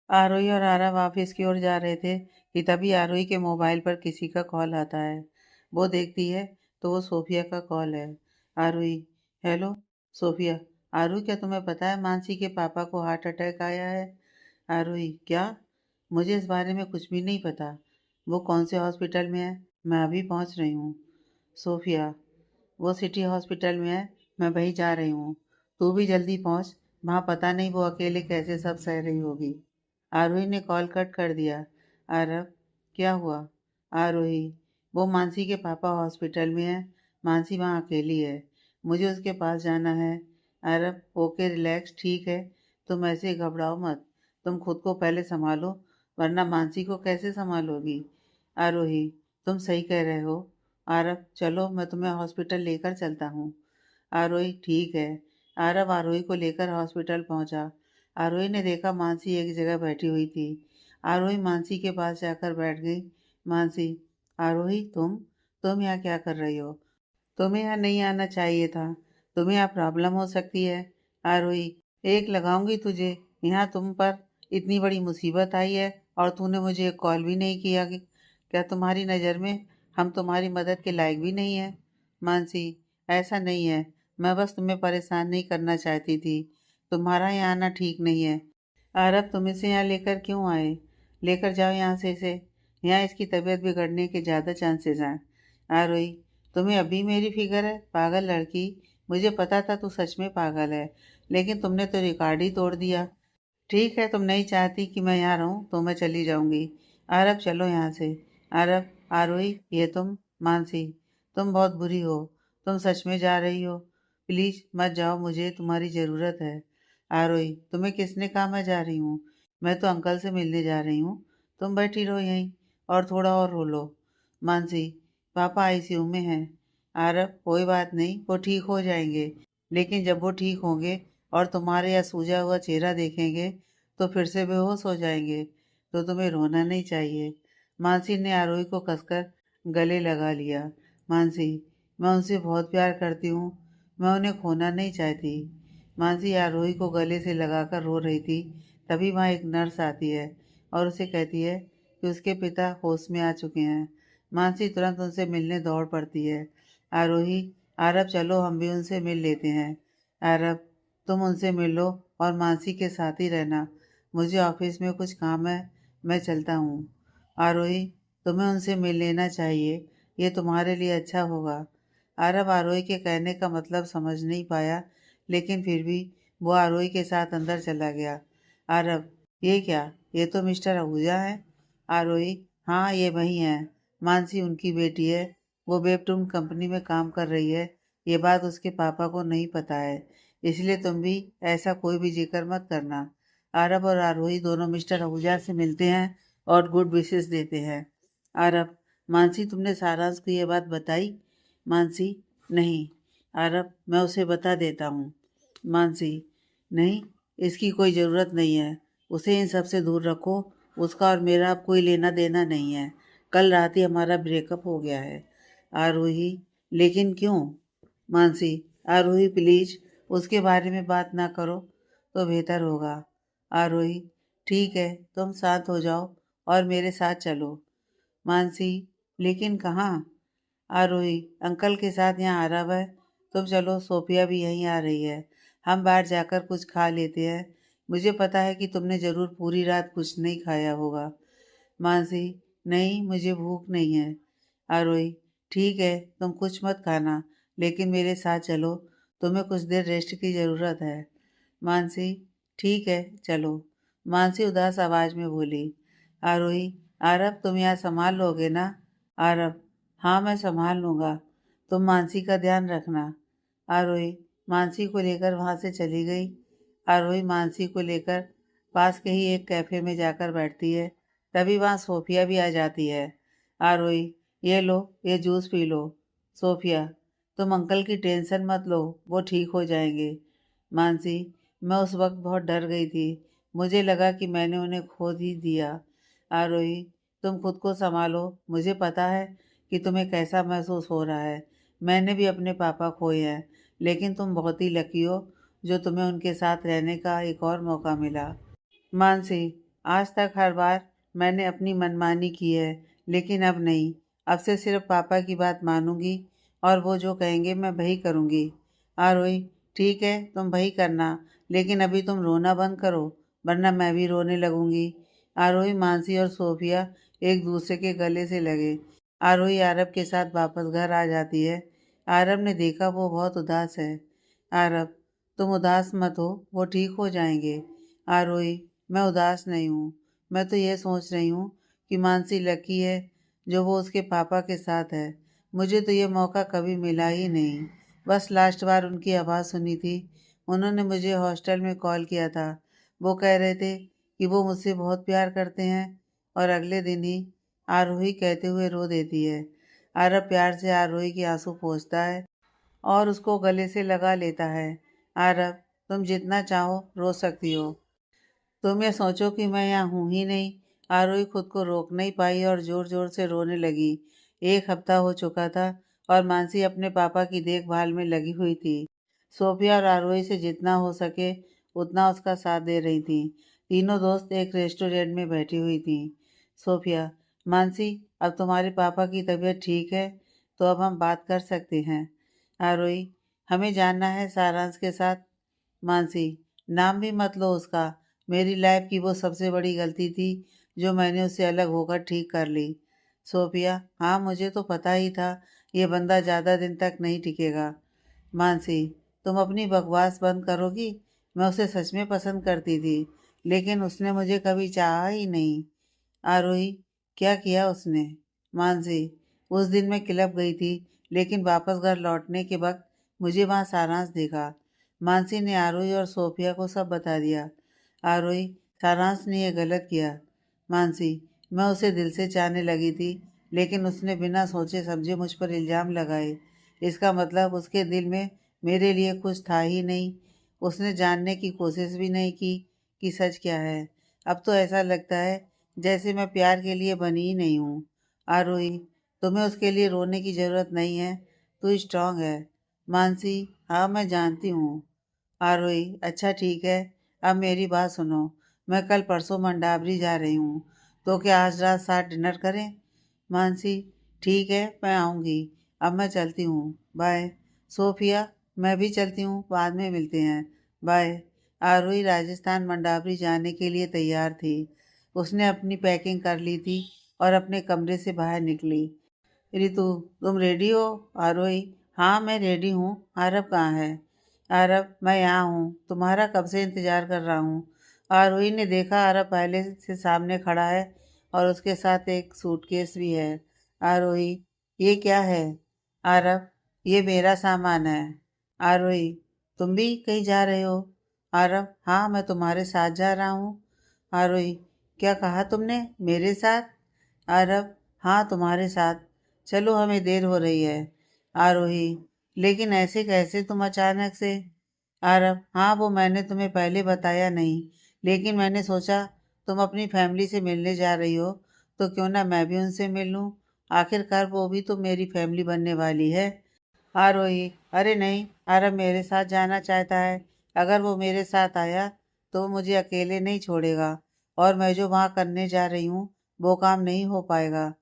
आरोही और आरव ऑफिस की ओर जा रहे थे कि तभी आरोही के मोबाइल पर किसी का कॉल आता है। वो देखती है तो वो सोफिया का कॉल है। आरोही। हेलो। सोफिया। आरोही, क्या तुम्हें पता है मानसी के पापा को हार्ट अटैक आया है? आरोही। क्या? मुझे इस बारे में कुछ भी नहीं पता। वो कौन से हॉस्पिटल में है? मैं अभी पहुंच रही हूँ। सोफिया। वो सिटी हॉस्पिटल में है। मैं वहीं जा रही हूँ। तू भी जल्दी पहुंच। वहाँ पता नहीं वो अकेले कैसे सब सह रही होगी। आरोही ने कॉल कट कर दिया। आरव। क्या हुआ? आरोही। वो मानसी के पापा हॉस्पिटल में है। मानसी वहाँ अकेली है। मुझे उसके पास जाना है। आरव। ओके, रिलैक्स, ठीक है। तुम ऐसे घबराओ मत। तुम खुद को पहले संभालो, वरना मानसी को कैसे संभालोगी? आरोही। तुम सही कह रहे हो। आरव, चलो मैं तुम्हें हॉस्पिटल लेकर चलता हूँ। आरोही। ठीक है। आरव आरोही को लेकर हॉस्पिटल पहुंचा। आरोही ने देखा मानसी एक जगह बैठी हुई थी। आरोही मानसी के पास जाकर बैठ गई। मानसी। आरोही, तुम यहाँ क्या कर रही हो? तुम्हें यहाँ नहीं आना चाहिए था। तुम्हें यहाँ प्रॉब्लम हो सकती है। आरोही। एक लगाऊंगी तुझे। यहाँ तुम पर इतनी बड़ी मुसीबत आई है और तूने मुझे एक कॉल भी नहीं किया कि क्या तुम्हारी नज़र में हम तुम्हारी मदद के लायक भी नहीं है? मानसी। ऐसा नहीं है। मैं बस तुम्हें परेशान नहीं करना चाहती थी। तुम्हारा यहाँ आना ठीक नहीं है। आरब, तुम इसे यहाँ लेकर क्यों आए? लेकर जाओ यहाँ से इसे। यहाँ इसकी तबीयत बिगड़ने के ज़्यादा चांसेस हैं। आरोही। तुम्हें अभी मेरी फिक्र है, पागल लड़की। मुझे पता था तू सच में पागल है, लेकिन तुमने तो रिकॉर्ड ही तोड़ दिया। ठीक है, तुम नहीं चाहती कि मैं यहाँ रहूँ तो मैं चली जाऊँगी। आरब, चलो यहाँ से। आरब। आरोही, ये तुम। मानसी। तुम बहुत बुरी हो। तुम सच में जा रही हो? प्लीज़ मत जाओ, मुझे तुम्हारी ज़रूरत है। आरोही। तुम्हें किसने कहा मैं जा रही हूँ? मैं तो अंकल से मिलने जा रही हूँ। तुम बैठी रहो यहीं और थोड़ा और रो लो। मानसी। पापा आईसीयू में हैं। आरब। कोई बात नहीं, वो ठीक हो जाएंगे, लेकिन जब वो ठीक होंगे और तुम्हारे यह सूजा हुआ चेहरा देखेंगे तो फिर से बेहोश हो जाएंगे। तो तुम्हें रोना नहीं चाहिए। मानसी ने आरोही को कसकर गले लगा लिया। मानसी। मैं उनसे बहुत प्यार करती हूँ। मैं उन्हें खोना नहीं चाहती। मानसी आरोही को गले से लगाकर रो रही थी। तभी वहाँ एक नर्स आती है और उसे कहती है कि उसके पिता होश में आ चुके हैं। मानसी तुरंत उनसे मिलने दौड़ पड़ती है। आरोही। आरब, चलो हम भी उनसे मिल लेते हैं। आरब। तुम उनसे मिलो और मानसी के साथ ही रहना। मुझे ऑफिस में कुछ काम है, मैं चलता हूँ। आरोही। तुम्हें उनसे मिल लेना चाहिए, ये तुम्हारे लिए अच्छा होगा। आरब आरोही के कहने का मतलब समझ नहीं पाया, लेकिन फिर भी वो आरोही के साथ अंदर चला गया। आरब। ये क्या? ये तो मिस्टर आहूजा है। आरोही। हाँ, ये वही हैं। मानसी उनकी बेटी है। वो वेबटून कंपनी में काम कर रही है। ये बात उसके पापा को नहीं पता है, इसलिए तुम भी ऐसा कोई भी जिक्र मत करना। आरब और आरोही दोनों मिस्टर आहूजा से मिलते हैं और गुड विशेस देते हैं। आरब। मानसी, तुमने सारांश को ये बात बताई? मानसी। नहीं। आरब। मैं उसे बता देता हूँ। मानसी। नहीं, इसकी कोई ज़रूरत नहीं है। उसे इन सब से दूर रखो। उसका और मेरा अब कोई लेना देना नहीं है। कल रात ही हमारा ब्रेकअप हो गया है। आरोही। लेकिन क्यों? मानसी। आरोही, प्लीज उसके बारे में बात ना करो तो बेहतर होगा। आरोही। ठीक है, तुम शांत हो जाओ और मेरे साथ चलो। मानसी। लेकिन कहाँ? आरोही। अंकल के साथ यहाँ आ रहा है। तुम चलो, सोफिया भी यहीं आ रही है। हम बाहर जाकर कुछ खा लेते हैं। मुझे पता है कि तुमने ज़रूर पूरी रात कुछ नहीं खाया होगा। मानसी। नहीं, मुझे भूख नहीं है। आरोही। ठीक है, तुम कुछ मत खाना, लेकिन मेरे साथ चलो। तुम्हें कुछ देर रेस्ट की ज़रूरत है। मानसी। ठीक है, चलो। मानसी उदास आवाज़ में बोली। आरोही। आरब, तुम यहाँ संभाल लोगे ना? आरब। हाँ, मैं संभाल लूँगा। तुम मानसी का ध्यान रखना। आरोही मानसी को लेकर वहाँ से चली गई। आरोही मानसी को लेकर पास के ही एक कैफ़े में जाकर बैठती है। तभी वहाँ सोफिया भी आ जाती है। आरोही। ये लो, ये जूस पी लो। सोफिया। तुम अंकल की टेंशन मत लो, वो ठीक हो जाएंगे। मानसी। मैं उस वक्त बहुत डर गई थी। मुझे लगा कि मैंने उन्हें खो ही दिया। आरोही। तुम खुद को संभालो। मुझे पता है कि तुम्हें कैसा महसूस हो रहा है। मैंने भी अपने पापा खोए हैं, लेकिन तुम बहुत ही लकी हो जो तुम्हें उनके साथ रहने का एक और मौका मिला। मानसी। आज तक हर बार मैंने अपनी मनमानी की है, लेकिन अब नहीं। अब से सिर्फ पापा की बात मानूंगी और वो जो कहेंगे मैं वही करूंगी। आरोही, ठीक है तुम वही करना, लेकिन अभी तुम रोना बंद करो, वरना मैं भी रोने लगूंगी। आरोही, मानसी और सोफिया एक दूसरे के गले से लगे। आरोही आरब के साथ वापस घर आ जाती है। आरब ने देखा वो बहुत उदास है। आरब, तुम उदास मत हो, वो ठीक हो जाएंगे। आरोही, मैं उदास नहीं हूँ। मैं तो ये सोच रही हूँ कि मानसी लकी है जो वो उसके पापा के साथ है। मुझे तो ये मौका कभी मिला ही नहीं। बस लास्ट बार उनकी आवाज़ सुनी थी। उन्होंने मुझे हॉस्टल में कॉल किया था। वो कह रहे थे कि वो मुझसे बहुत प्यार करते हैं, और अगले दिन ही आरोही कहते हुए रो देती है। आरब प्यार से आरोही के आंसू पोंछता है और उसको गले से लगा लेता है। आरब, तुम जितना चाहो रो सकती हो। तुम ये सोचो कि मैं यहाँ हूँ ही नहीं। आरोही खुद को रोक नहीं पाई और जोर जोर से रोने लगी। 1 हफ्ता हो चुका था और मानसी अपने पापा की देखभाल में लगी हुई थी। सोफिया और आरोही से जितना हो सके उतना उसका साथ दे रही थी। तीनों दोस्त एक रेस्टोरेंट में बैठी हुई थी। सोफिया, मानसी, अब तुम्हारे पापा की तबीयत ठीक है तो अब हम बात कर सकते हैं। आरोही, हमें जानना है सारांश के साथ। मानसी, नाम भी मत लो उसका। मेरी लाइफ की वो सबसे बड़ी गलती थी जो मैंने उससे अलग होकर ठीक कर ली। सोफिया, हाँ मुझे तो पता ही था ये बंदा ज़्यादा दिन तक नहीं टिकेगा। मानसी, तुम अपनी बकवास बंद करोगी? मैं उसे सच में पसंद करती थी, लेकिन उसने मुझे कभी चाहा ही नहीं। आरोही, क्या किया उसने? मानसी, उस दिन मैं क्लब गई थी, लेकिन वापस घर लौटने के वक्त मुझे वहाँ सारांश देखा। मानसी ने आरोही और सोफिया को सब बता दिया। आरोही, सारांश ने यह गलत किया। मानसी, मैं उसे दिल से चाहने लगी थी, लेकिन उसने बिना सोचे समझे मुझ पर इल्ज़ाम लगाए। इसका मतलब उसके दिल में मेरे लिए कुछ था ही नहीं। उसने जानने की कोशिश भी नहीं की कि सच क्या है। अब तो ऐसा लगता है जैसे मैं प्यार के लिए बनी ही नहीं हूँ। आरोही, तुम्हें उसके लिए रोने की ज़रूरत नहीं है। तू स्ट्रांग है। मानसी, हाँ मैं जानती हूँ। आरोही, अच्छा ठीक है। अब मेरी बात सुनो। मैं कल परसों मंडाबरी जा रही हूँ, तो क्या आज रात साथ डिनर करें? मानसी, ठीक है मैं आऊँगी। अब मैं चलती हूँ, बाय। सोफिया, मैं भी चलती हूँ, बाद में मिलते हैं, बाय। आरोही राजस्थान मंडाबरी जाने के लिए तैयार थी। उसने अपनी पैकिंग कर ली थी और अपने कमरे से बाहर निकली। रितु, तुम रेडी हो? आरोही, हाँ मैं रेडी हूँ। आरब कहाँ है? आरब, मैं यहाँ हूँ, तुम्हारा कब से इंतज़ार कर रहा हूँ। आरोही ने देखा आरब पहले से सामने खड़ा है और उसके साथ एक सूटकेस भी है। आरोही, ये क्या है? आरब, ये मेरा सामान है। आरोही, तुम भी कहीं जा रहे हो? आरब, हाँ मैं तुम्हारे साथ जा रहा हूँ। आरोही, क्या कहा तुमने, मेरे साथ? आरब, हाँ तुम्हारे साथ। चलो हमें देर हो रही है। आरोही, लेकिन ऐसे कैसे तुम अचानक से? आरब, हाँ वो मैंने तुम्हें पहले बताया नहीं, लेकिन मैंने सोचा तुम अपनी फैमिली से मिलने जा रही हो तो क्यों ना मैं भी उनसे मिल लूँ। आखिरकार वो भी तो मेरी फैमिली बनने वाली है। आरोही, अरे नहीं, आरब मेरे साथ जाना चाहता है। अगर वो मेरे साथ आया तो वो मुझे अकेले नहीं छोड़ेगा, और मैं जो वहाँ करने जा रही हूँ वो काम नहीं हो पाएगा।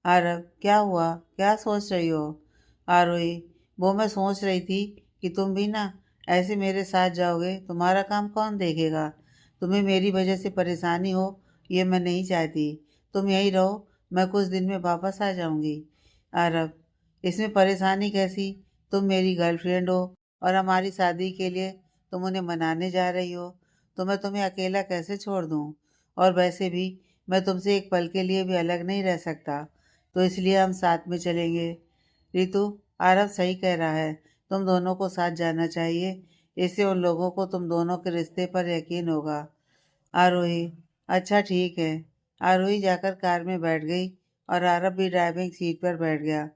आरब, क्या हुआ, क्या सोच रही हो? आरोही, वो मैं सोच रही थी कि तुम भी ना ऐसे मेरे साथ जाओगे, तुम्हारा काम कौन देखेगा? तुम्हें मेरी वजह से परेशानी हो ये मैं नहीं चाहती। तुम यहीं रहो, मैं कुछ दिन में वापस आ जाऊंगी। आरब, इसमें परेशानी कैसी? तुम मेरी गर्लफ्रेंड हो और हमारी शादी के लिए तुम उन्हें मनाने जा रही हो, तो मैं तुम्हें अकेला कैसे छोड़ दूँ? और वैसे भी मैं तुमसे एक पल के लिए भी अलग नहीं रह सकता, तो इसलिए हम साथ में चलेंगे। रितु, आरव सही कह रहा है, तुम दोनों को साथ जाना चाहिए। इससे उन लोगों को तुम दोनों के रिश्ते पर यकीन होगा। आरोही, अच्छा ठीक है। आरोही जाकर कार में बैठ गई और आरव भी ड्राइविंग सीट पर बैठ गया।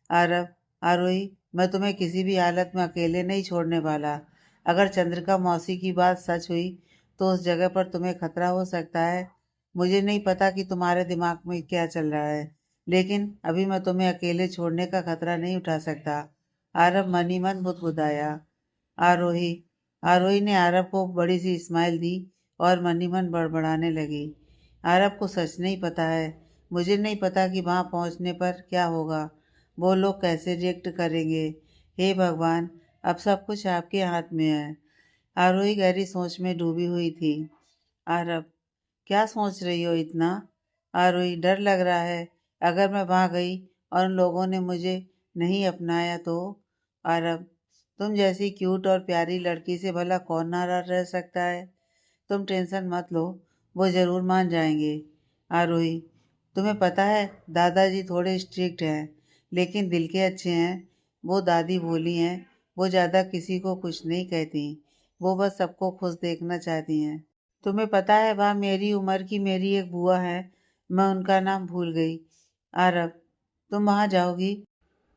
आरव, आरोही, मैं तुम्हें किसी भी हालत में अकेले नहीं छोड़ने वाला। अगर चंद्रिका मौसी की बात सच हुई तो उस जगह पर तुम्हें खतरा हो सकता है। मुझे नहीं पता कि तुम्हारे दिमाग में क्या चल रहा है, लेकिन अभी मैं तुम्हें अकेले छोड़ने का खतरा नहीं उठा सकता। आरव मन ही मन बुदबुदाया। आरोही, आरोही ने आरव को बड़ी सी स्माइल दी और मन ही मन बड़बड़ाने लगी। आरब को सच नहीं पता है। मुझे नहीं पता कि वहाँ पहुँचने पर क्या होगा, वो लोग कैसे रिएक्ट करेंगे। हे भगवान, अब सब कुछ आपके हाथ में है। आरोही गहरी सोच में डूबी हुई थी। आरब, क्या सोच रही हो इतना? आरोही, डर लग रहा है। अगर मैं वहाँ गई और उन लोगों ने मुझे नहीं अपनाया तो? आरब, तुम जैसी क्यूट और प्यारी लड़की से भला कौन नाराज रह सकता है? तुम टेंशन मत लो, वो ज़रूर मान जाएंगे। आरोही, तुम्हें पता है दादाजी थोड़े स्ट्रिक्ट हैं, लेकिन दिल के अच्छे हैं। वो दादी बोली हैं, वो ज़्यादा किसी को कुछ नहीं कहती, वो बस सबको खुश देखना चाहती हैं। तुम्हें पता है वहाँ मेरी उम्र की मेरी एक बुआ है, मैं उनका नाम भूल गई। आरब, तुम वहाँ जाओगी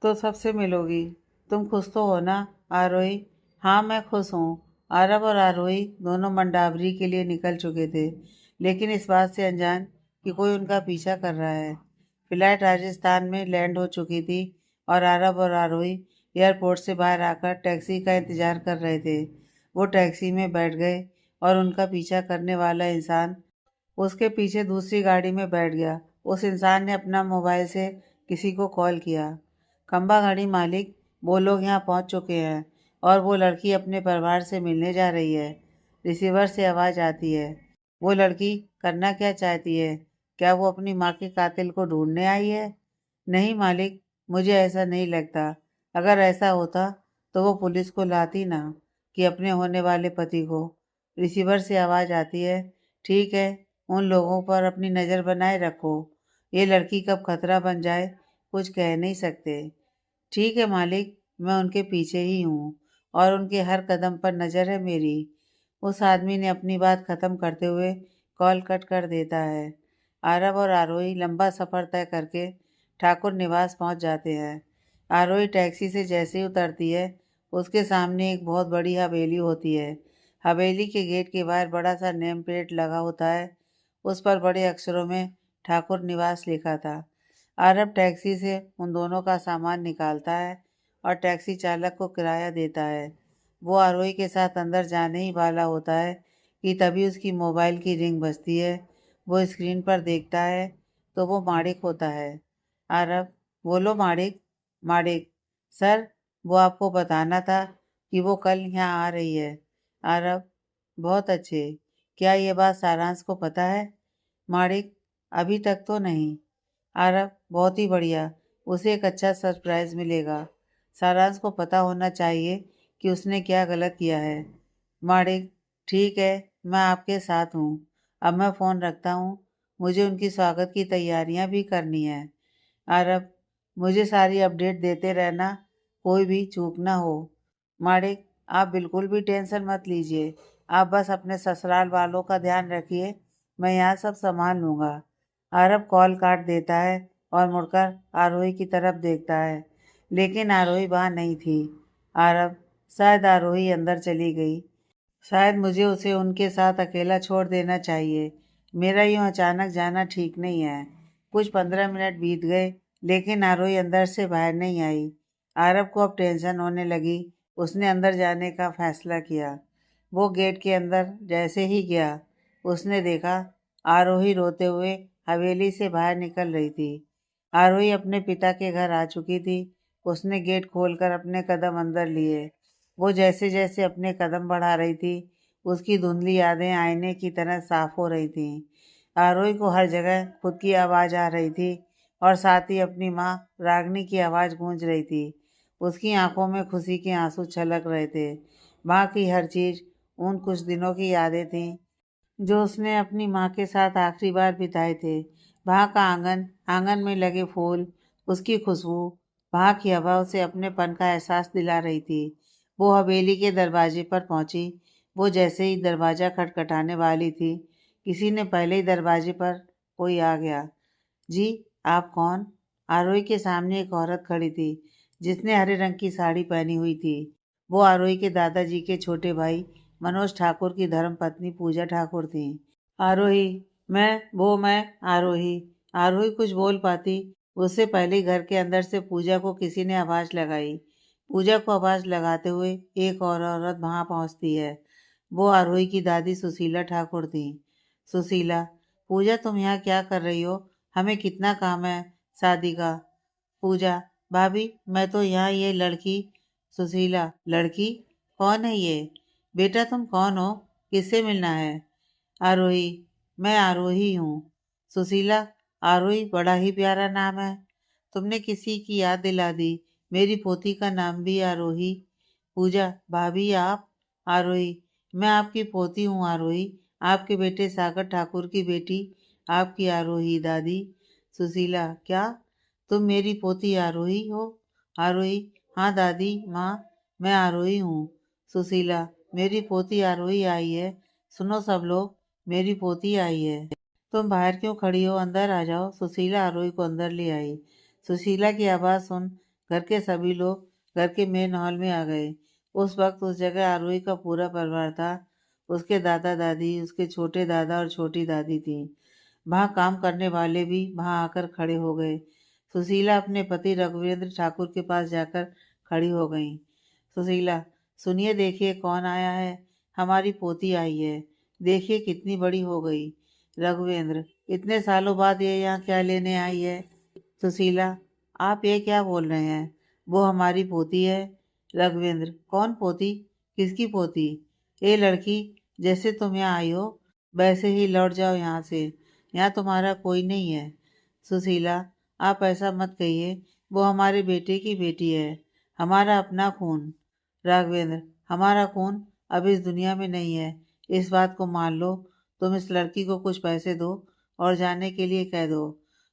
तो सबसे मिलोगी, तुम खुश तो हो ना? आरोही, हाँ मैं खुश हूँ। आरब और आरोही दोनों मंडावरी के लिए निकल चुके थे, लेकिन इस बात से अनजान कि कोई उनका पीछा कर रहा है। फ्लाइट राजस्थान में लैंड हो चुकी थी और आरब और आरोही एयरपोर्ट से बाहर आकर टैक्सी का इंतजार कर रहे थे। वो टैक्सी में बैठ गए और उनका पीछा करने वाला इंसान उसके पीछे दूसरी गाड़ी में बैठ गया। उस इंसान ने अपना मोबाइल से किसी को कॉल किया। खंबा गाड़ी मालिक, वो लोग यहाँ पहुँच चुके हैं और वो लड़की अपने परिवार से मिलने जा रही है। रिसीवर से आवाज़ आती है। वो लड़की करना क्या चाहती है? क्या वो अपनी माँ के कातिल को ढूंढने आई है? नहीं मालिक, मुझे ऐसा नहीं लगता। अगर ऐसा होता तो वो पुलिस को लाती ना, कि अपने होने वाले पति को। रिसीवर से आवाज़ आती है, ठीक है, उन लोगों पर अपनी नज़र बनाए रखो। ये लड़की कब खतरा बन जाए कुछ कह नहीं सकते। ठीक है मालिक, मैं उनके पीछे ही हूँ और उनके हर कदम पर नज़र है मेरी। उस आदमी ने अपनी बात ख़त्म करते हुए कॉल कट कर देता है। आरब और आरोही लंबा सफ़र तय करके ठाकुर निवास पहुँच जाते हैं। आरोही टैक्सी से जैसे ही उतरती है, उसके सामने एक बहुत बड़ी हवेली होती है। हवेली के गेट के बाहर बड़ा सा नेम प्लेट लगा होता है। उस पर बड़े अक्षरों में ठाकुर निवास लिखा था। आरब टैक्सी से उन दोनों का सामान निकालता है और टैक्सी चालक को किराया देता है। वो आरोही के साथ अंदर जाने ही वाला होता है कि तभी उसकी मोबाइल की रिंग बजती है। वो स्क्रीन पर देखता है तो वो माणिक होता है। आरब, बोलो माणिक। माणिक, सर, वो आपको बताना था कि वो कल यहाँ आ रही है। आरब, बहुत अच्छे। क्या ये बात सारांश को पता है? माणिक, अभी तक तो नहीं। आरब, बहुत ही बढ़िया, उसे एक अच्छा सरप्राइज मिलेगा। सारांश को पता होना चाहिए कि उसने क्या गलत किया है। माणिक, ठीक है, मैं आपके साथ हूँ। अब मैं फ़ोन रखता हूँ, मुझे उनकी स्वागत की तैयारियाँ भी करनी है। आरब, मुझे सारी अपडेट देते रहना, कोई भी चूक ना हो। माणिक, आप बिल्कुल भी टेंशन मत लीजिए, आप बस अपने ससुराल वालों का ध्यान रखिए, मैं यहाँ सब संभाल लूँगा। आरब कॉल काट देता है और मुड़कर आरोही की तरफ देखता है, लेकिन आरोही वहाँ नहीं थी। आरब, शायद आरोही अंदर चली गई। शायद मुझे उसे उनके साथ अकेला छोड़ देना चाहिए। मेरा यूँ अचानक जाना ठीक नहीं है। कुछ 15 मिनट बीत गए, लेकिन आरोही अंदर से बाहर नहीं आई। आरब को अब टेंशन होने लगी। उसने अंदर जाने का फैसला किया। वो गेट के अंदर जैसे ही गया, उसने देखा आरोही रोते हुए हवेली से बाहर निकल रही थी। आरोही अपने पिता के घर आ चुकी थी। उसने गेट खोलकर अपने कदम अंदर लिए। वो जैसे जैसे अपने कदम बढ़ा रही थी, उसकी धुंधली यादें आईने की तरह साफ हो रही थीं। आरोही को हर जगह खुद की आवाज़ आ रही थी और साथ ही अपनी माँ रागनी की आवाज़ गूंज रही थी। उसकी आंखों में खुशी के आंसू छलक रहे थे। वहाँ की हर चीज़ उन कुछ दिनों की यादें थीं जो उसने अपनी माँ के साथ आखिरी बार बिताए थे। वहाँ का आंगन, आंगन में लगे फूल, उसकी खुशबू, वहाँ की हवा उसे अपनेपन का एहसास दिला रही थी। वो हवेली के दरवाजे पर पहुंची। वो जैसे ही दरवाज़ा खटखटाने वाली थी, किसी ने पहले ही दरवाजे पर कोई आ गया। जी, आप कौन? आरोही के सामने एक औरत खड़ी थी, जिसने हरे रंग की साड़ी पहनी हुई थी। वो आरोही के दादाजी के छोटे भाई मनोज ठाकुर की धर्मपत्नी पूजा ठाकुर थी। आरोही, मैं आरोही। आरोही कुछ बोल पाती, उससे पहले ही घर के अंदर से पूजा को किसी ने आवाज़ लगाई। पूजा को आवाज़ लगाते हुए एक और औरत वहां पहुंचती है। वो आरोही की दादी सुशीला ठाकुर थी। सुशीला, पूजा तुम यहाँ क्या कर रही हो? हमें कितना काम है शादी का। पूजा, भाभी मैं तो यहाँ ये लड़की। सुशीला, लड़की? कौन है ये? बेटा तुम कौन हो? किससे मिलना है? आरोही, मैं आरोही हूँ। सुशीला, आरोही बड़ा ही प्यारा नाम है। तुमने किसी की याद दिला दी। मेरी पोती का नाम भी आरोही। पूजा, भाभी आप? आरोही, मैं आपकी पोती हूँ आरोही, आपके बेटे सागर ठाकुर की बेटी, आपकी आरोही दादी। सुशीला, क्या तुम मेरी पोती आरोही हो? आरोही, हाँ दादी माँ, मैं आरोही हूँ। सुशीला, मेरी पोती आरोही आई है। सुनो सब लोग, मेरी पोती आई है। तुम बाहर क्यों खड़ी हो? अंदर आ जाओ। सुशीला आरोही को अंदर ले आई। सुशीला की आवाज़ सुन घर के सभी लोग घर के मेन हॉल में आ गए। उस वक्त उस जगह आरोही का पूरा परिवार था। उसके दादा दादी, उसके छोटे दादा और छोटी दादी थी। वहाँ काम करने वाले भी वहाँ आकर खड़े हो गए। सुशीला अपने पति रघुवेंद्र ठाकुर के पास जाकर खड़ी हो गई। सुशीला, सुनिए, देखिए कौन आया है। हमारी पोती आई है। देखिए कितनी बड़ी हो गई। रघुवेंद्र, इतने सालों बाद ये यहाँ क्या लेने आई है? सुशीला, आप ये क्या बोल रहे हैं? वो हमारी पोती है। रघुवेंद्र, कौन पोती? किसकी पोती? ए लड़की, जैसे तुम यहाँ आई हो वैसे ही लौट जाओ यहाँ से। यहाँ तुम्हारा कोई नहीं है। सुशीला, आप ऐसा मत कहिए। वो हमारे बेटे की बेटी है, हमारा अपना खून। राघवेंद्र, हमारा खून अब इस दुनिया में नहीं है, इस बात को मान लो। तुम इस लड़की को कुछ पैसे दो और जाने के लिए कह दो।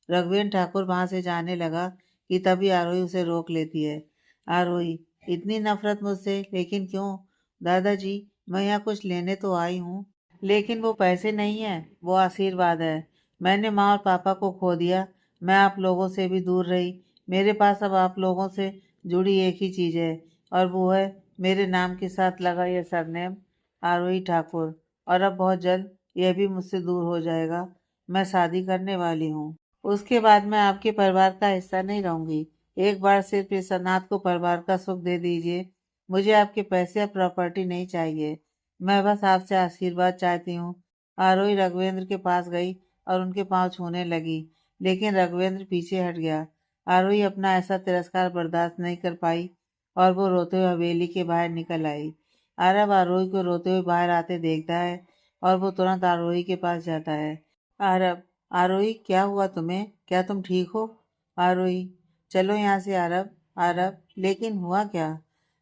रघुवेंद्र ठाकुर वहां से जाने लगा कि तभी आरोही उसे रोक लेती है। आरोही, इतनी नफरत मुझसे, लेकिन क्यों? दादाजी, मैं यहाँ कुछ लेने तो आई हूँ, लेकिन वो पैसे नहीं है, वो आशीर्वाद है। मैंने माँ और पापा को खो दिया, मैं आप लोगों से भी दूर रही। मेरे पास अब आप लोगों से जुड़ी एक ही चीज़ है, और वो है मेरे नाम के साथ लगा ये सरनेम, आरोही ठाकुर। और अब बहुत जल्द यह भी मुझसे दूर हो जाएगा। मैं शादी करने वाली हूँ। उसके बाद मैं आपके परिवार का हिस्सा नहीं रहूंगी। एक बार सिर्फ इस अनाथ को परिवार का सुख दे दीजिए। मुझे आपके पैसे या प्रॉपर्टी नहीं चाहिए। मैं बस आपसे आशीर्वाद चाहती हूँ। आरोही रघुवेंद्र के पास गई और उनके पांव छूने लगी, लेकिन रघुवेंद्र पीछे हट गया। आरोही अपना ऐसा तिरस्कार बर्दाश्त नहीं कर पाई और वो रोते हुए हवेली के बाहर निकल आई। आरव आरोही को रोते हुए बाहर आते देखता है और वो तुरंत आरोही के पास जाता है। आरव, आरोही क्या हुआ तुम्हें? क्या तुम ठीक हो? आरोही, चलो यहाँ से आरव। आरव, लेकिन हुआ क्या?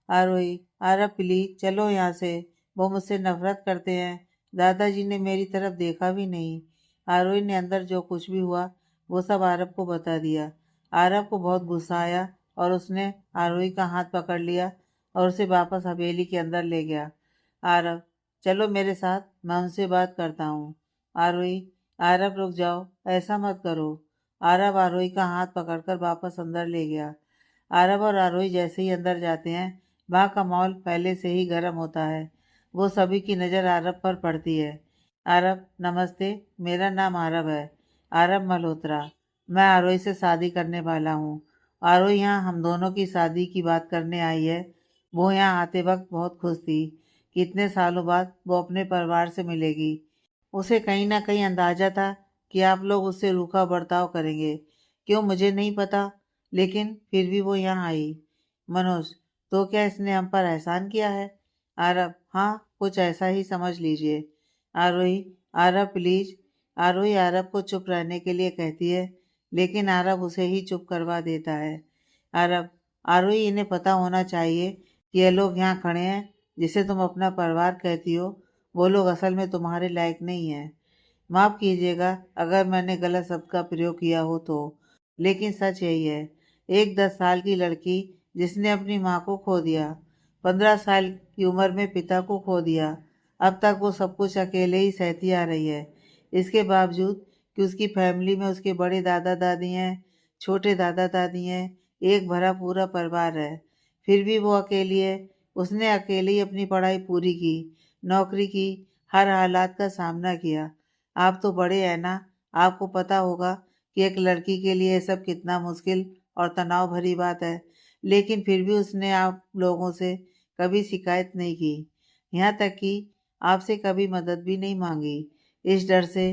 आरोही, आरव प्लीज चलो यहाँ से, वो मुझसे नफरत करते हैं। दादाजी ने मेरी तरफ देखा भी नहीं। आरोही ने अंदर जो कुछ भी हुआ वो सब आरव को बता दिया। आरव को बहुत गुस्सा आया और उसने आरोही का हाथ पकड़ लिया और उसे वापस हवेली के अंदर ले गया। आरव, चलो मेरे साथ, मैं उनसे बात करता हूँ। आरोही, आरव रुक जाओ, ऐसा मत करो। आरव आरोही का हाथ पकड़कर वापस अंदर ले गया। आरव और आरोही जैसे ही अंदर जाते हैं, वहाँ का माहौल पहले से ही गर्म होता है। वो सभी की नज़र आरव पर पड़ती है। आरव, नमस्ते, मेरा नाम आरव है, आरव मल्होत्रा। मैं आरोही से शादी करने वाला हूँ। आरोही यहाँ हम दोनों की शादी की बात करने आई है। वो यहाँ आते वक्त बहुत खुश थी कि इतने सालों बाद वो अपने परिवार से मिलेगी। उसे कहीं ना कहीं अंदाजा था कि आप लोग उससे रूखा बर्ताव करेंगे। क्यों मुझे नहीं पता, लेकिन फिर भी वो यहाँ आई। मनोज, तो क्या इसने हम पर एहसान किया है? आरव, हाँ, कुछ ऐसा ही समझ लीजिए। आरोही, आरव प्लीज। आरोही आरव को चुप रहने के लिए कहती है, लेकिन आरव उसे ही चुप करवा देता है। आरव, आरोही, इन्हें पता होना चाहिए कि ये लोग यहाँ खड़े हैं जिसे तुम अपना परिवार कहती हो, वो लोग असल में तुम्हारे लायक नहीं है। माफ़ कीजिएगा अगर मैंने गलत शब्द का प्रयोग किया हो तो, लेकिन सच यही है। एक 10 साल की लड़की जिसने अपनी माँ को खो दिया, 15 साल की उम्र में पिता को खो दिया, अब तक वो सब कुछ अकेले ही सहती आ रही है। इसके बावजूद कि उसकी फैमिली में उसके बड़े दादा दादी हैं, छोटे दादा दादी हैं, एक भरा पूरा परिवार है, फिर भी वो अकेली है। उसने अकेले ही अपनी पढ़ाई पूरी की, नौकरी की, हर हालात का सामना किया। आप तो बड़े हैं ना, आपको पता होगा कि एक लड़की के लिए ये सब कितना मुश्किल और तनाव भरी बात है, लेकिन फिर भी उसने आप लोगों से कभी शिकायत नहीं की, यहाँ तक कि आपसे कभी मदद भी नहीं मांगी, इस डर से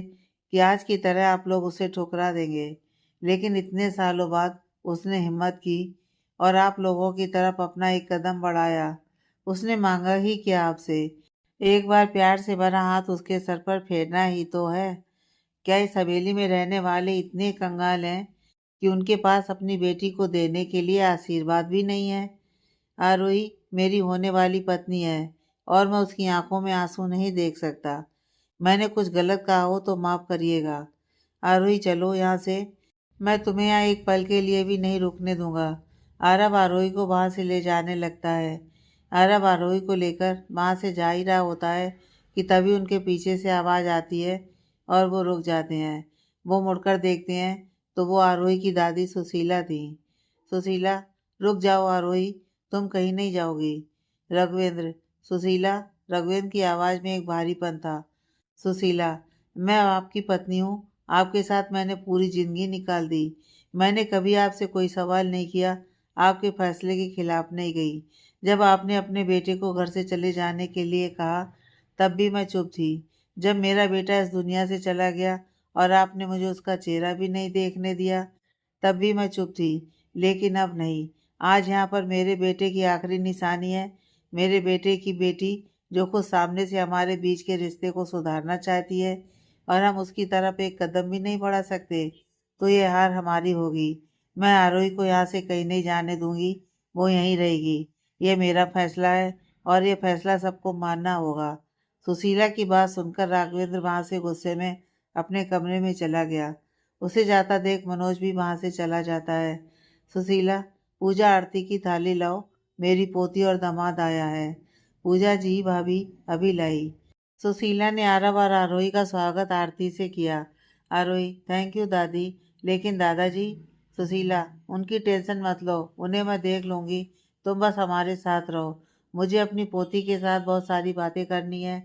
कि आज की तरह आप लोग उसे ठुकरा देंगे, लेकिन इतने सालों बाद उसने हिम्मत की और आप लोगों की तरफ अपना एक कदम बढ़ाया। उसने मांगा ही क्या आपसे? एक बार प्यार से भरा हाथ उसके सर पर फेरना ही तो है। क्या इस हवेली में रहने वाले इतने कंगाल हैं कि उनके पास अपनी बेटी को देने के लिए आशीर्वाद भी नहीं है? आरोही मेरी होने वाली पत्नी है और मैं उसकी आंखों में आंसू नहीं देख सकता। मैंने कुछ गलत कहा हो तो माफ करिएगा। आरोही चलो यहाँ से। मैं तुम्हें यहाँ एक पल के लिए भी नहीं रुकने दूंगा। आरव आरोही को वहां से ले जाने लगता है। आरव आरोही को लेकर वहां से जा ही रहा होता है कि तभी उनके पीछे से आवाज़ आती है और वो रुक जाते हैं। वो मुड़कर देखते हैं तो वो आरोही की दादी सुशीला थी। सुशीला, रुक जाओ आरोही, तुम कहीं नहीं जाओगी। रघुवेंद्र, सुशीला। रघुवेंद्र की आवाज़ में एक भारीपन था। सुशीला, मैं आपकी पत्नी हूँ। आपके साथ मैंने पूरी जिंदगी निकाल दी। मैंने कभी आपसे कोई सवाल नहीं किया, आपके फैसले के खिलाफ नहीं गई। जब आपने अपने बेटे को घर से चले जाने के लिए कहा, तब भी मैं चुप थी। जब मेरा बेटा इस दुनिया से चला गया और आपने मुझे उसका चेहरा भी नहीं देखने दिया, तब भी मैं चुप थी। लेकिन अब नहीं। आज यहाँ पर मेरे बेटे की आखिरी निशानी है। मेरे बेटे की बेटी, जो खुद सामने से हमारे बीच के रिश्ते को सुधारना चाहती है और हम उसकी तरफ एक कदम भी नहीं बढ़ा सकते, तो ये हार हमारी होगी। मैं आरोही को यहाँ से कहीं नहीं जाने दूंगी। वो यहीं रहेगी। ये मेरा फैसला है और ये फैसला सबको मानना होगा। सुशीला की बात सुनकर राघवेंद्र वहां से गुस्से में अपने कमरे में चला गया। उसे जाता देख मनोज भी वहां से चला जाता है। सुशीला, पूजा आरती की थाली लाओ। मेरी पोती और दामाद आया है। पूजा जी भाभी, अभी लाई। सुशीला ने आरव और आरोही का स्वागत आरती से किया। आरोही, थैंक यू दादी, लेकिन दादाजी? सुशीला, उनकी टेंशन मत लो, उन्हें मैं देख लूंगी। तुम बस हमारे साथ रहो। मुझे अपनी पोती के साथ बहुत सारी बातें करनी है।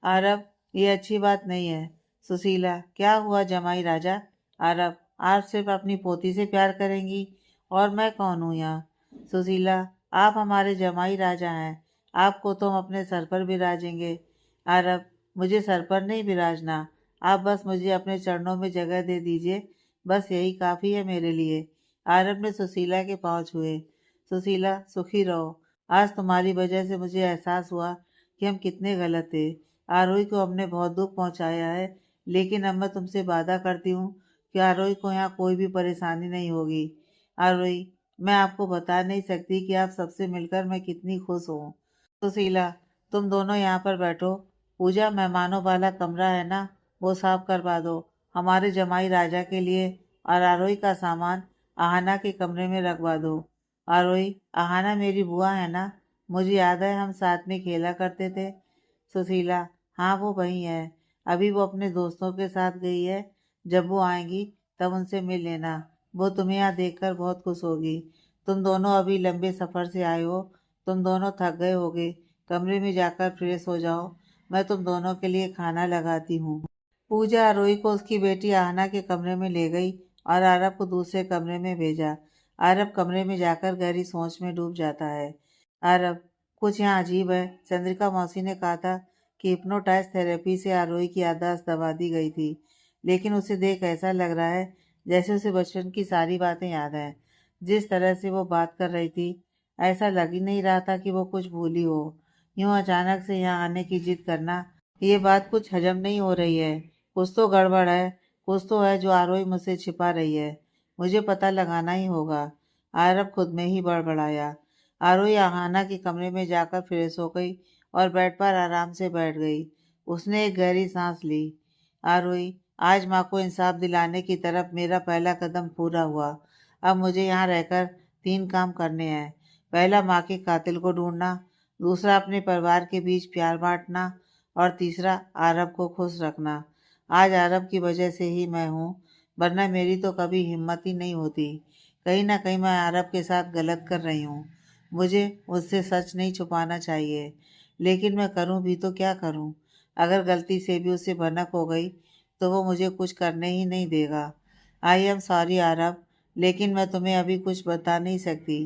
आरव, ये अच्छी बात नहीं है। सुशीला, क्या हुआ जमाई राजा? आरव, आप सिर्फ अपनी पोती से प्यार करेंगी और मैं कौन हूँ यहाँ? सुशीला, आप हमारे जमाई राजा हैं। आपको तो हम अपने सर पर बिराजेंगे। आरव, मुझे सर पर नहीं बिराजना। आप बस मुझे अपने चरणों में जगह दे दीजिए। बस यही काफ़ी है मेरे लिए। आरव ने सुशीला के पाँव छुए। सुशीला, सुखी रहो। आज तुम्हारी वजह से मुझे एहसास हुआ कि हम कितने गलत थे। आरोही को हमने बहुत दुख पहुंचाया है, लेकिन अब मैं तुमसे वादा करती हूँ कि आरोही को यहाँ कोई भी परेशानी नहीं होगी। आरोही, मैं आपको बता नहीं सकती कि आप सबसे मिलकर मैं कितनी खुश हूँ। सुशीला, तुम दोनों यहाँ पर बैठो। पूजा, मेहमानों वाला कमरा है ना, वो साफ करवा दो हमारे जमाई राजा के लिए। और आरोही का सामान आहाना के कमरे में रखवा दो। आरोही, आहाना मेरी बुआ है ना? मुझे याद है हम साथ में खेला करते थे। सुशीला, हाँ वो वही है। अभी वो अपने दोस्तों के साथ गई है। जब वो आएंगी तब उनसे मिल लेना। वो तुम्हें यहाँ देखकर बहुत खुश होगी। तुम दोनों अभी लंबे सफ़र से आए हो। तुम दोनों थक गए होगे। कमरे में जाकर फ्रेश हो जाओ। मैं तुम दोनों के लिए खाना लगाती हूँ। पूजा आरोही को उसकी बेटी आहना के कमरे में ले गई और आरब को दूसरे कमरे में भेजा। आरब कमरे में जाकर गहरी सोच में डूब जाता है। आरब, कुछ यहाँ अजीब है। चंद्रिका मौसी ने कहा था कि हिप्नोटाइज थेरेपी से आरोही की याददाश्त दबा दी गई थी, लेकिन उसे देख ऐसा लग रहा है जैसे उसे बचपन की सारी बातें याद हैं। जिस तरह से वो बात कर रही थी, ऐसा लग ही नहीं रहा था कि वो कुछ भूली हो। यूं अचानक से यहाँ आने की जिद करना, ये बात कुछ हजम नहीं हो रही है। कुछ तो गड़बड़ है। कुछ तो है जो आरोही मुझसे छिपा रही है। मुझे पता लगाना ही होगा। आरब खुद में ही बड़बड़ाया। आरोही आहाना के कमरे में जाकर फ्रेश हो गई और बेड पर आराम से बैठ गई। उसने एक गहरी सांस ली। आरोही, आज माँ को इंसाफ दिलाने की तरफ मेरा पहला कदम पूरा हुआ। अब मुझे यहाँ रहकर 3 काम करने हैं। पहला, माँ के कातिल को ढूंढना। दूसरा, अपने परिवार के बीच प्यार बांटना। और तीसरा, आरब को खुश रखना। आज आरब की वजह से ही मैं हूँ, वरना मेरी तो कभी हिम्मत ही नहीं होती। कहीं ना कहीं मैं आरब के साथ गलत कर रही हूँ। मुझे उससे सच नहीं छुपाना चाहिए, लेकिन मैं करूँ भी तो क्या करूँ? अगर गलती से भी उससे भनक हो गई तो वो मुझे कुछ करने ही नहीं देगा। आई एम सॉरी आरब, लेकिन मैं तुम्हें अभी कुछ बता नहीं सकती।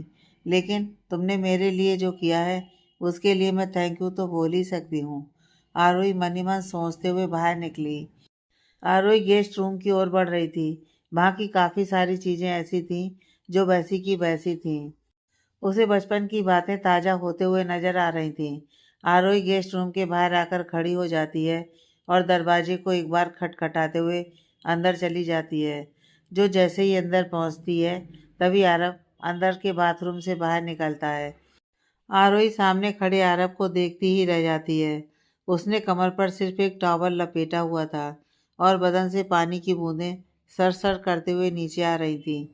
लेकिन तुमने मेरे लिए जो किया है उसके लिए मैं थैंक यू तो बोल ही सकती हूँ। आरोही मन ही मन सोचते हुए बाहर निकली। आरोही गेस्ट रूम की ओर बढ़ रही थी। वहाँ की काफ़ी सारी चीज़ें ऐसी थीं जो वैसी की वैसी थीं। उसे बचपन की बातें ताज़ा होते हुए नजर आ रही थीं। आरोही गेस्ट रूम के बाहर आकर खड़ी हो जाती है और दरवाजे को एक बार खटखटाते हुए अंदर चली जाती है। जो जैसे ही अंदर पहुंचती है तभी आरव अंदर के बाथरूम से बाहर निकलता है। आरोही सामने खड़े आरव को देखती ही रह जाती है। उसने कमर पर सिर्फ एक टॉवल लपेटा हुआ था और बदन से पानी की बूंदें सरसर करते हुए नीचे आ रही थीं।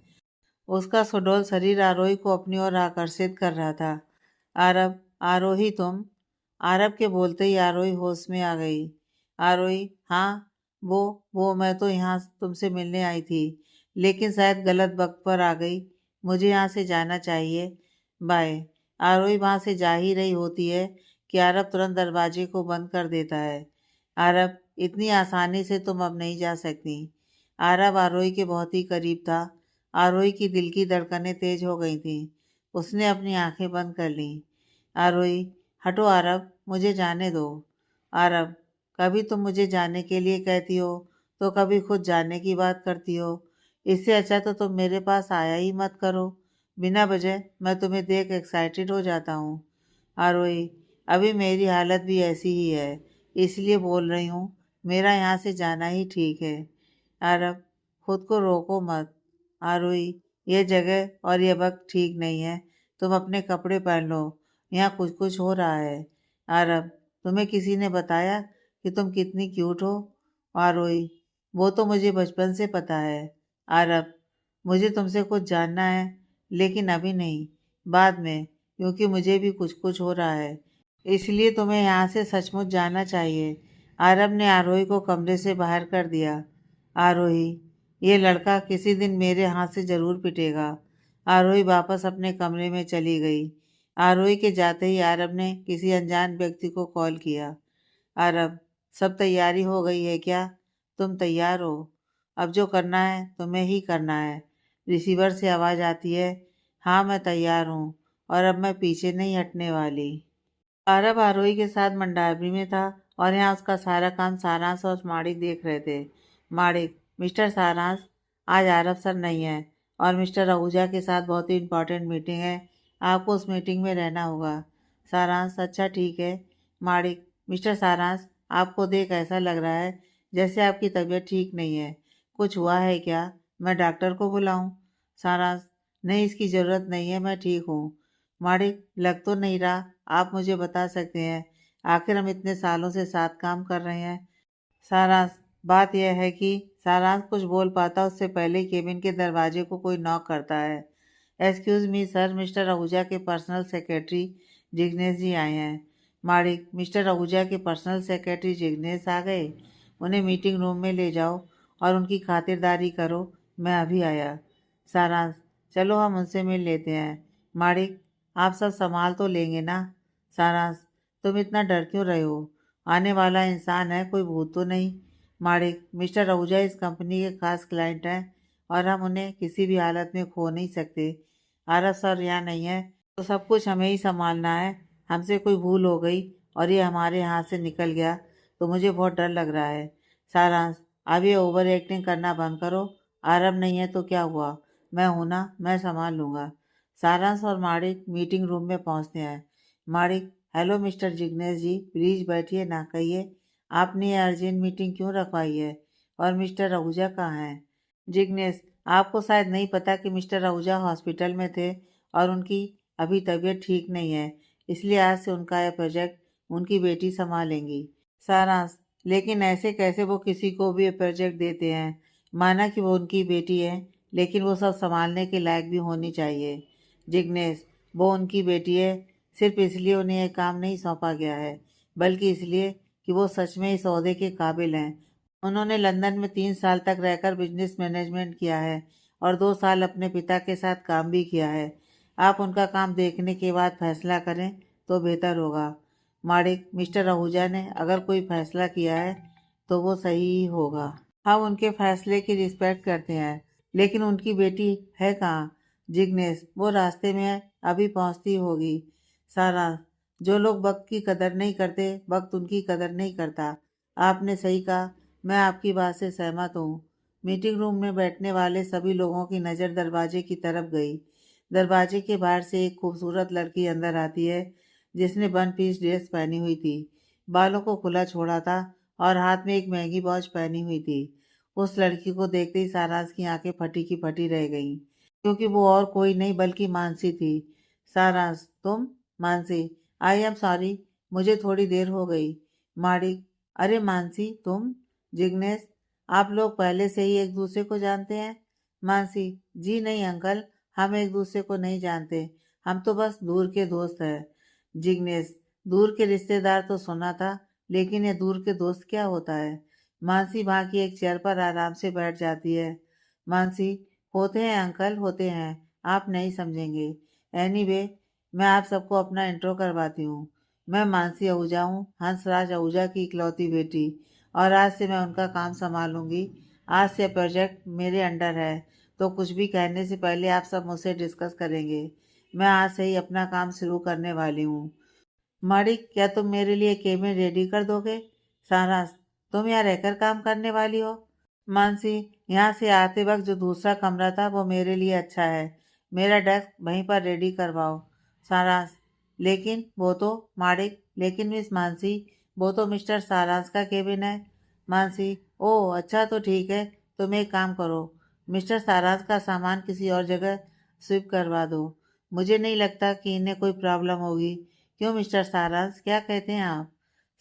उसका सुडौल शरीर आरोही को अपनी ओर आकर्षित कर रहा था। आरव, आरोही तुम? आरव के बोलते ही आरोही होश में आ गई। आरोही, हाँ, वो मैं तो यहाँ तुमसे मिलने आई थी, लेकिन शायद गलत वक्त पर आ गई। मुझे यहाँ से जाना चाहिए। बाय। आरोही वहाँ से जा ही रही होती है कि आरव तुरंत दरवाजे को बंद कर देता है। आरव, इतनी आसानी से तुम अब नहीं जा सकती। आरव आरोही के बहुत ही करीब था। आरोही की दिल की धड़कनें तेज हो गई थीं। उसने अपनी आंखें बंद कर लीं। आरोही, हटो आरव, मुझे जाने दो। आरव, कभी तुम मुझे जाने के लिए कहती हो तो कभी खुद जाने की बात करती हो। इससे अच्छा तो तुम मेरे पास आया ही मत करो। बिना वजह मैं तुम्हें देख एक्साइटेड हो जाता हूँ। आरोही, अभी मेरी हालत भी ऐसी ही है, इसलिए बोल रही हूँ। मेरा यहाँ से जाना ही ठीक है। आरव, खुद को रोको मत। आरोही, ये जगह और ये वक्त ठीक नहीं है। तुम अपने कपड़े पहन लो, यहाँ कुछ कुछ हो रहा है। आरव, तुम्हें किसी ने बताया कि तुम कितनी क्यूट हो? आरोही, वो तो मुझे बचपन से पता है। आरव, मुझे तुमसे कुछ जानना है, लेकिन अभी नहीं, बाद में, क्योंकि मुझे भी कुछ कुछ हो रहा है। इसलिए तुम्हें यहाँ से सचमुच जाना चाहिए। आरव ने आरोही को कमरे से बाहर कर दिया। आरोही, ये लड़का किसी दिन मेरे हाथ से जरूर पिटेगा। आरोही वापस अपने कमरे में चली गई। आरोही के जाते ही आरव ने किसी अनजान व्यक्ति को कॉल किया। आरव, सब तैयारी हो गई है क्या? तुम तैयार हो? अब जो करना है तुम्हें ही करना है। रिसीवर से आवाज़ आती है। हाँ, मैं तैयार हूँ और अब मैं पीछे नहीं हटने वाली। आरव आरोही के साथ मंडारबरी में था और यहाँ उसका सारा काम सारांश और माणिक देख रहे थे। माणिक, मिस्टर सारांश, आज आरव सर नहीं है और मिस्टर आहूजा के साथ बहुत ही इम्पोर्टेंट मीटिंग है। आपको उस मीटिंग में रहना होगा। सारांश, अच्छा ठीक है। माणिक, मिस्टर सारांश, आपको देख ऐसा लग रहा है जैसे आपकी तबीयत ठीक नहीं है। कुछ हुआ है क्या? मैं डॉक्टर को बुलाऊं? सारांश, नहीं, इसकी ज़रूरत नहीं है, मैं ठीक हूँ। माणिक, लग तो नहीं रहा। आप मुझे बता सकते हैं, आखिर हम इतने सालों से साथ काम कर रहे हैं। सारांश, बात यह है कि सारांश कुछ बोल पाता उससे पहले ही केबिन के दरवाजे को कोई नॉक करता है। Excuse me sir, mister Ahuja के पर्सनल सेक्रेटरी जिग्नेश जी आए हैं। माणिक, मिस्टर आहूजा के पर्सनल सेक्रेटरी जिग्नेश आ गए? उन्हें मीटिंग रूम में ले जाओ और उनकी खातिरदारी करो, मैं अभी आया। सारांश, चलो हम उनसे मिल लेते हैं। माणिक, आप सब संभाल तो लेंगे ना? सारांश, तुम इतना डर क्यों रहे हो? आने वाला इंसान है, कोई भूत तो नहीं। माणिक, मिस्टर आहूजा इस कंपनी के खास क्लाइंट हैं और हम उन्हें किसी भी हालत में खो नहीं सकते। आरव सर यहाँ नहीं है तो सब कुछ हमें ही संभालना है। हमसे कोई भूल हो गई और ये हमारे हाथ से निकल गया तो मुझे बहुत डर लग रहा है। सारांश, अब ये ओवर एक्टिंग करना बंद करो। आरव नहीं है तो क्या हुआ, मैं हूं ना, मैं संभाल लूंगा। सारांश और माणिक मीटिंग रूम में पहुंचते हैं। Manik, hello mister Jignesh ji, please बैठिए ना, कहिए आपने ये अर्जेंट मीटिंग क्यों रखवाई है और मिस्टर आहूजा कहाँ हैं? जिग्नेश, आपको शायद नहीं पता कि मिस्टर आहूजा हॉस्पिटल में थे और उनकी अभी तबीयत ठीक नहीं है, इसलिए आज से उनका यह प्रोजेक्ट उनकी बेटी संभालेंगी। सारांश, लेकिन ऐसे कैसे वो किसी को भी ये प्रोजेक्ट देते हैं? माना कि वो उनकी बेटी है, लेकिन वो सब संभालने के लायक भी होनी चाहिए। जिग्नेश, वो उनकी बेटी है, सिर्फ इसलिए उन्हें यह काम नहीं सौंपा गया है, बल्कि इसलिए कि वो सच में इस ओहदे के काबिल हैं। उन्होंने लंदन में 3 साल तक रहकर बिजनेस मैनेजमेंट किया है और 2 साल अपने पिता के साथ काम भी किया है। आप उनका काम देखने के बाद फैसला करें तो बेहतर होगा। माणिक, मिस्टर आहूजा ने अगर कोई फैसला किया है तो वो सही ही होगा। हम उनके फैसले की रिस्पेक्ट करते हैं, लेकिन उनकी बेटी है कहाँ? जिग्नेश, वो रास्ते में है, अभी पहुंचती होगी। सारा, जो लोग वक्त की कदर नहीं करते, वक्त उनकी कदर नहीं करता। आपने सही कहा, मैं आपकी बात से सहमत हूँ। मीटिंग रूम में बैठने वाले सभी लोगों की नज़र दरवाजे की तरफ गई। दरवाजे के बाहर से एक खूबसूरत लड़की अंदर आती है, जिसने वन पीस ड्रेस पहनी हुई थी, बालों को खुला छोड़ा था और हाथ में एक महंगी वॉच पहनी हुई थी। उस लड़की को देखते ही सारांश की आंखें फटी की फटी रह गईं, क्योंकि वो और कोई नहीं बल्कि मानसी थी। सारांश, तुम? मानसी, आई एम सॉरी, मुझे थोड़ी देर हो गई। माणिक, अरे मानसी तुम? जिग्नेश, आप लोग पहले से ही एक दूसरे को जानते हैं? मानसी, जी नहीं अंकल, हम एक दूसरे को नहीं जानते, हम तो बस दूर के दोस्त हैं। जिग्नेश, दूर के रिश्तेदार तो सुना था, लेकिन ये दूर के दोस्त क्या होता है? मानसी वहाँ की एक चेयर पर आराम से बैठ जाती है। मानसी, होते हैं अंकल, होते हैं, आप नहीं समझेंगे। एनीवे, मैं आप सबको अपना इंट्रो करवाती हूँ। मैं मानसी आहूजा हूँ, हंसराज आहूजा की इकलौती बेटी, और आज से मैं उनका काम संभालूंगी। आज से प्रोजेक्ट मेरे अंडर है, तो कुछ भी कहने से पहले आप सब मुझसे डिस्कस करेंगे। मैं आज से ही अपना काम शुरू करने वाली हूँ। माणिक, क्या तुम मेरे लिए केबिन रेडी कर दोगे? सारांश, तुम यहाँ रहकर काम करने वाली हो? मानसी, यहाँ से आते वक्त जो दूसरा कमरा था वो मेरे लिए अच्छा है, मेरा डेस्क वहीं पर रेडी करवाओ। सारांश, लेकिन वो तो। माणिक, लेकिन मिस मानसी, वो तो मिस्टर सारांश का केबिन है। मानसी, ओह अच्छा, तो ठीक है, तुम एक काम करो, मिस्टर सारांश का सामान किसी और जगह शिफ्ट करवा दो। मुझे नहीं लगता कि इन्हें कोई प्रॉब्लम होगी। क्यों मिस्टर सारांश, क्या कहते हैं आप?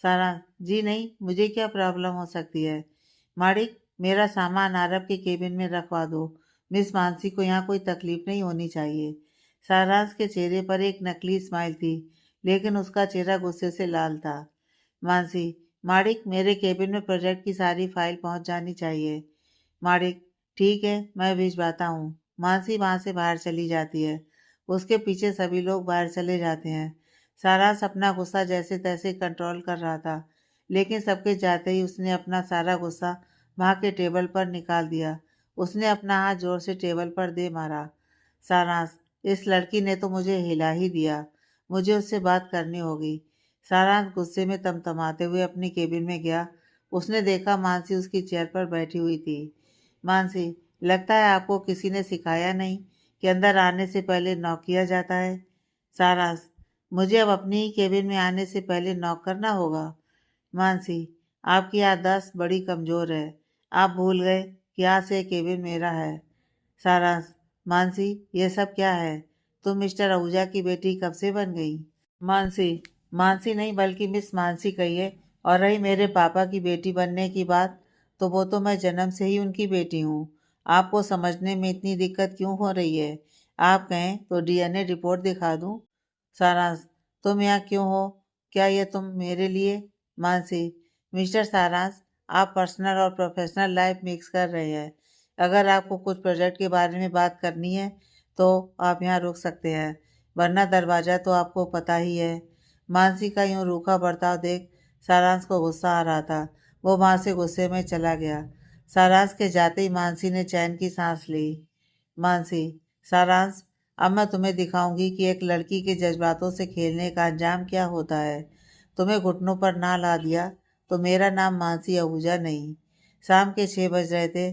सारांश, जी नहीं, मुझे क्या प्रॉब्लम हो सकती है? माणिक, मेरा सामान आरव के केबिन में रखवा दो, मिस मानसी को यहाँ कोई तकलीफ नहीं होनी चाहिए। सारांश के चेहरे पर एक नकली स्माइल थी, लेकिन उसका चेहरा गुस्से से लाल था। मानसी, माणिक, मेरे केबिन में प्रोजेक्ट की सारी फाइल पहुंच जानी चाहिए। माणिक, ठीक है, मैं भिजवाता हूँ। मानसी वहां से बाहर चली जाती है। उसके पीछे सभी लोग बाहर चले जाते हैं। सारांश अपना गुस्सा जैसे तैसे कंट्रोल कर रहा था, लेकिन सबके जाते ही उसने अपना सारा गुस्सा वहां के टेबल पर निकाल दिया। उसने अपना हाथ जोर से टेबल पर दे मारा। सारांश, इस लड़की ने तो मुझे हिला ही दिया, मुझे उससे बात करनी होगी। सारांश गुस्से में तमतमाते हुए अपनी केबिन में गया। उसने देखा मानसी उसकी चेयर पर बैठी हुई थी। मानसी, लगता है आपको किसी ने सिखाया नहीं कि अंदर आने से पहले नॉक किया जाता है। सारांश, मुझे अब अपनी ही केबिन में आने से पहले नॉक करना होगा। मानसी, आपकी याददाश्त बड़ी कमज़ोर है, आप भूल गए कि आज से केबिन मेरा है। सारांश, मानसी, ये सब क्या है? तुम मिस्टर आहूजा की बेटी कब से बन गई? मानसी, मानसी नहीं बल्कि मिस मानसी कहिए। और रही मेरे पापा की बेटी बनने की बात, तो वो तो मैं जन्म से ही उनकी बेटी हूँ। आपको समझने में इतनी दिक्कत क्यों हो रही है? आप कहें तो डीएनए रिपोर्ट दिखा दूँ? सारांश, तुम यहाँ क्यों हो? क्या ये तुम मेरे लिए? मानसी, मिस्टर सारांश, आप पर्सनल और प्रोफेशनल लाइफ मिक्स कर रहे हैं। अगर आपको कुछ प्रोजेक्ट के बारे में बात करनी है तो आप यहाँ रुक सकते हैं, वरना दरवाज़ा तो आपको पता ही है। मानसी का यूं रूखा बर्ताव देख सारांश को गुस्सा आ रहा था। वो वहाँ से गुस्से में चला गया। सारांश के जाते ही मानसी ने चैन की सांस ली। मानसी, सारांश, अब मैं तुम्हें दिखाऊंगी कि एक लड़की के जज्बातों से खेलने का अंजाम क्या होता है। तुम्हें घुटनों पर ना ला दिया तो मेरा नाम मानसी आहूजा नहीं। शाम के 6 बज रहे थे।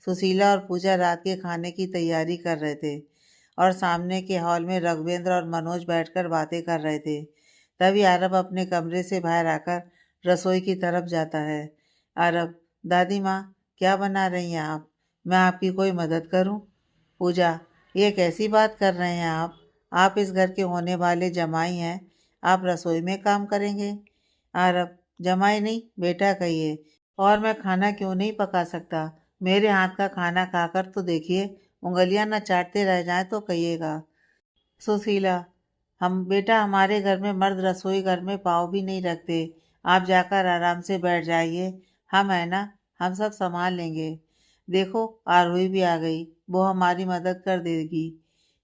सुशीला और पूजा रात के खाने की तैयारी कर रहे थे, और सामने के हॉल में रघुवेंद्र और मनोज बैठकर बातें कर रहे थे। तभी आरव अपने कमरे से बाहर आकर रसोई की तरफ जाता है। आरव, दादी माँ, क्या बना रही हैं आप? मैं आपकी कोई मदद करूं? पूजा, ये कैसी बात कर रहे हैं आप? आप इस घर के होने वाले जमाई हैं, आप रसोई में काम करेंगे? आरव, जमाई नहीं, बेटा कहिए। और मैं खाना क्यों नहीं पका सकता? मेरे हाथ का खाना खाकर तो देखिए, उंगलियां न चाटते रह जाएं तो कहिएगा। सुशीला, हम बेटा, हमारे घर में मर्द रसोई घर में पाँव भी नहीं रखते। आप जाकर आराम से बैठ जाइए, हम है ना, हम सब संभाल लेंगे। देखो, आरोही भी आ गई, वो हमारी मदद कर देगी।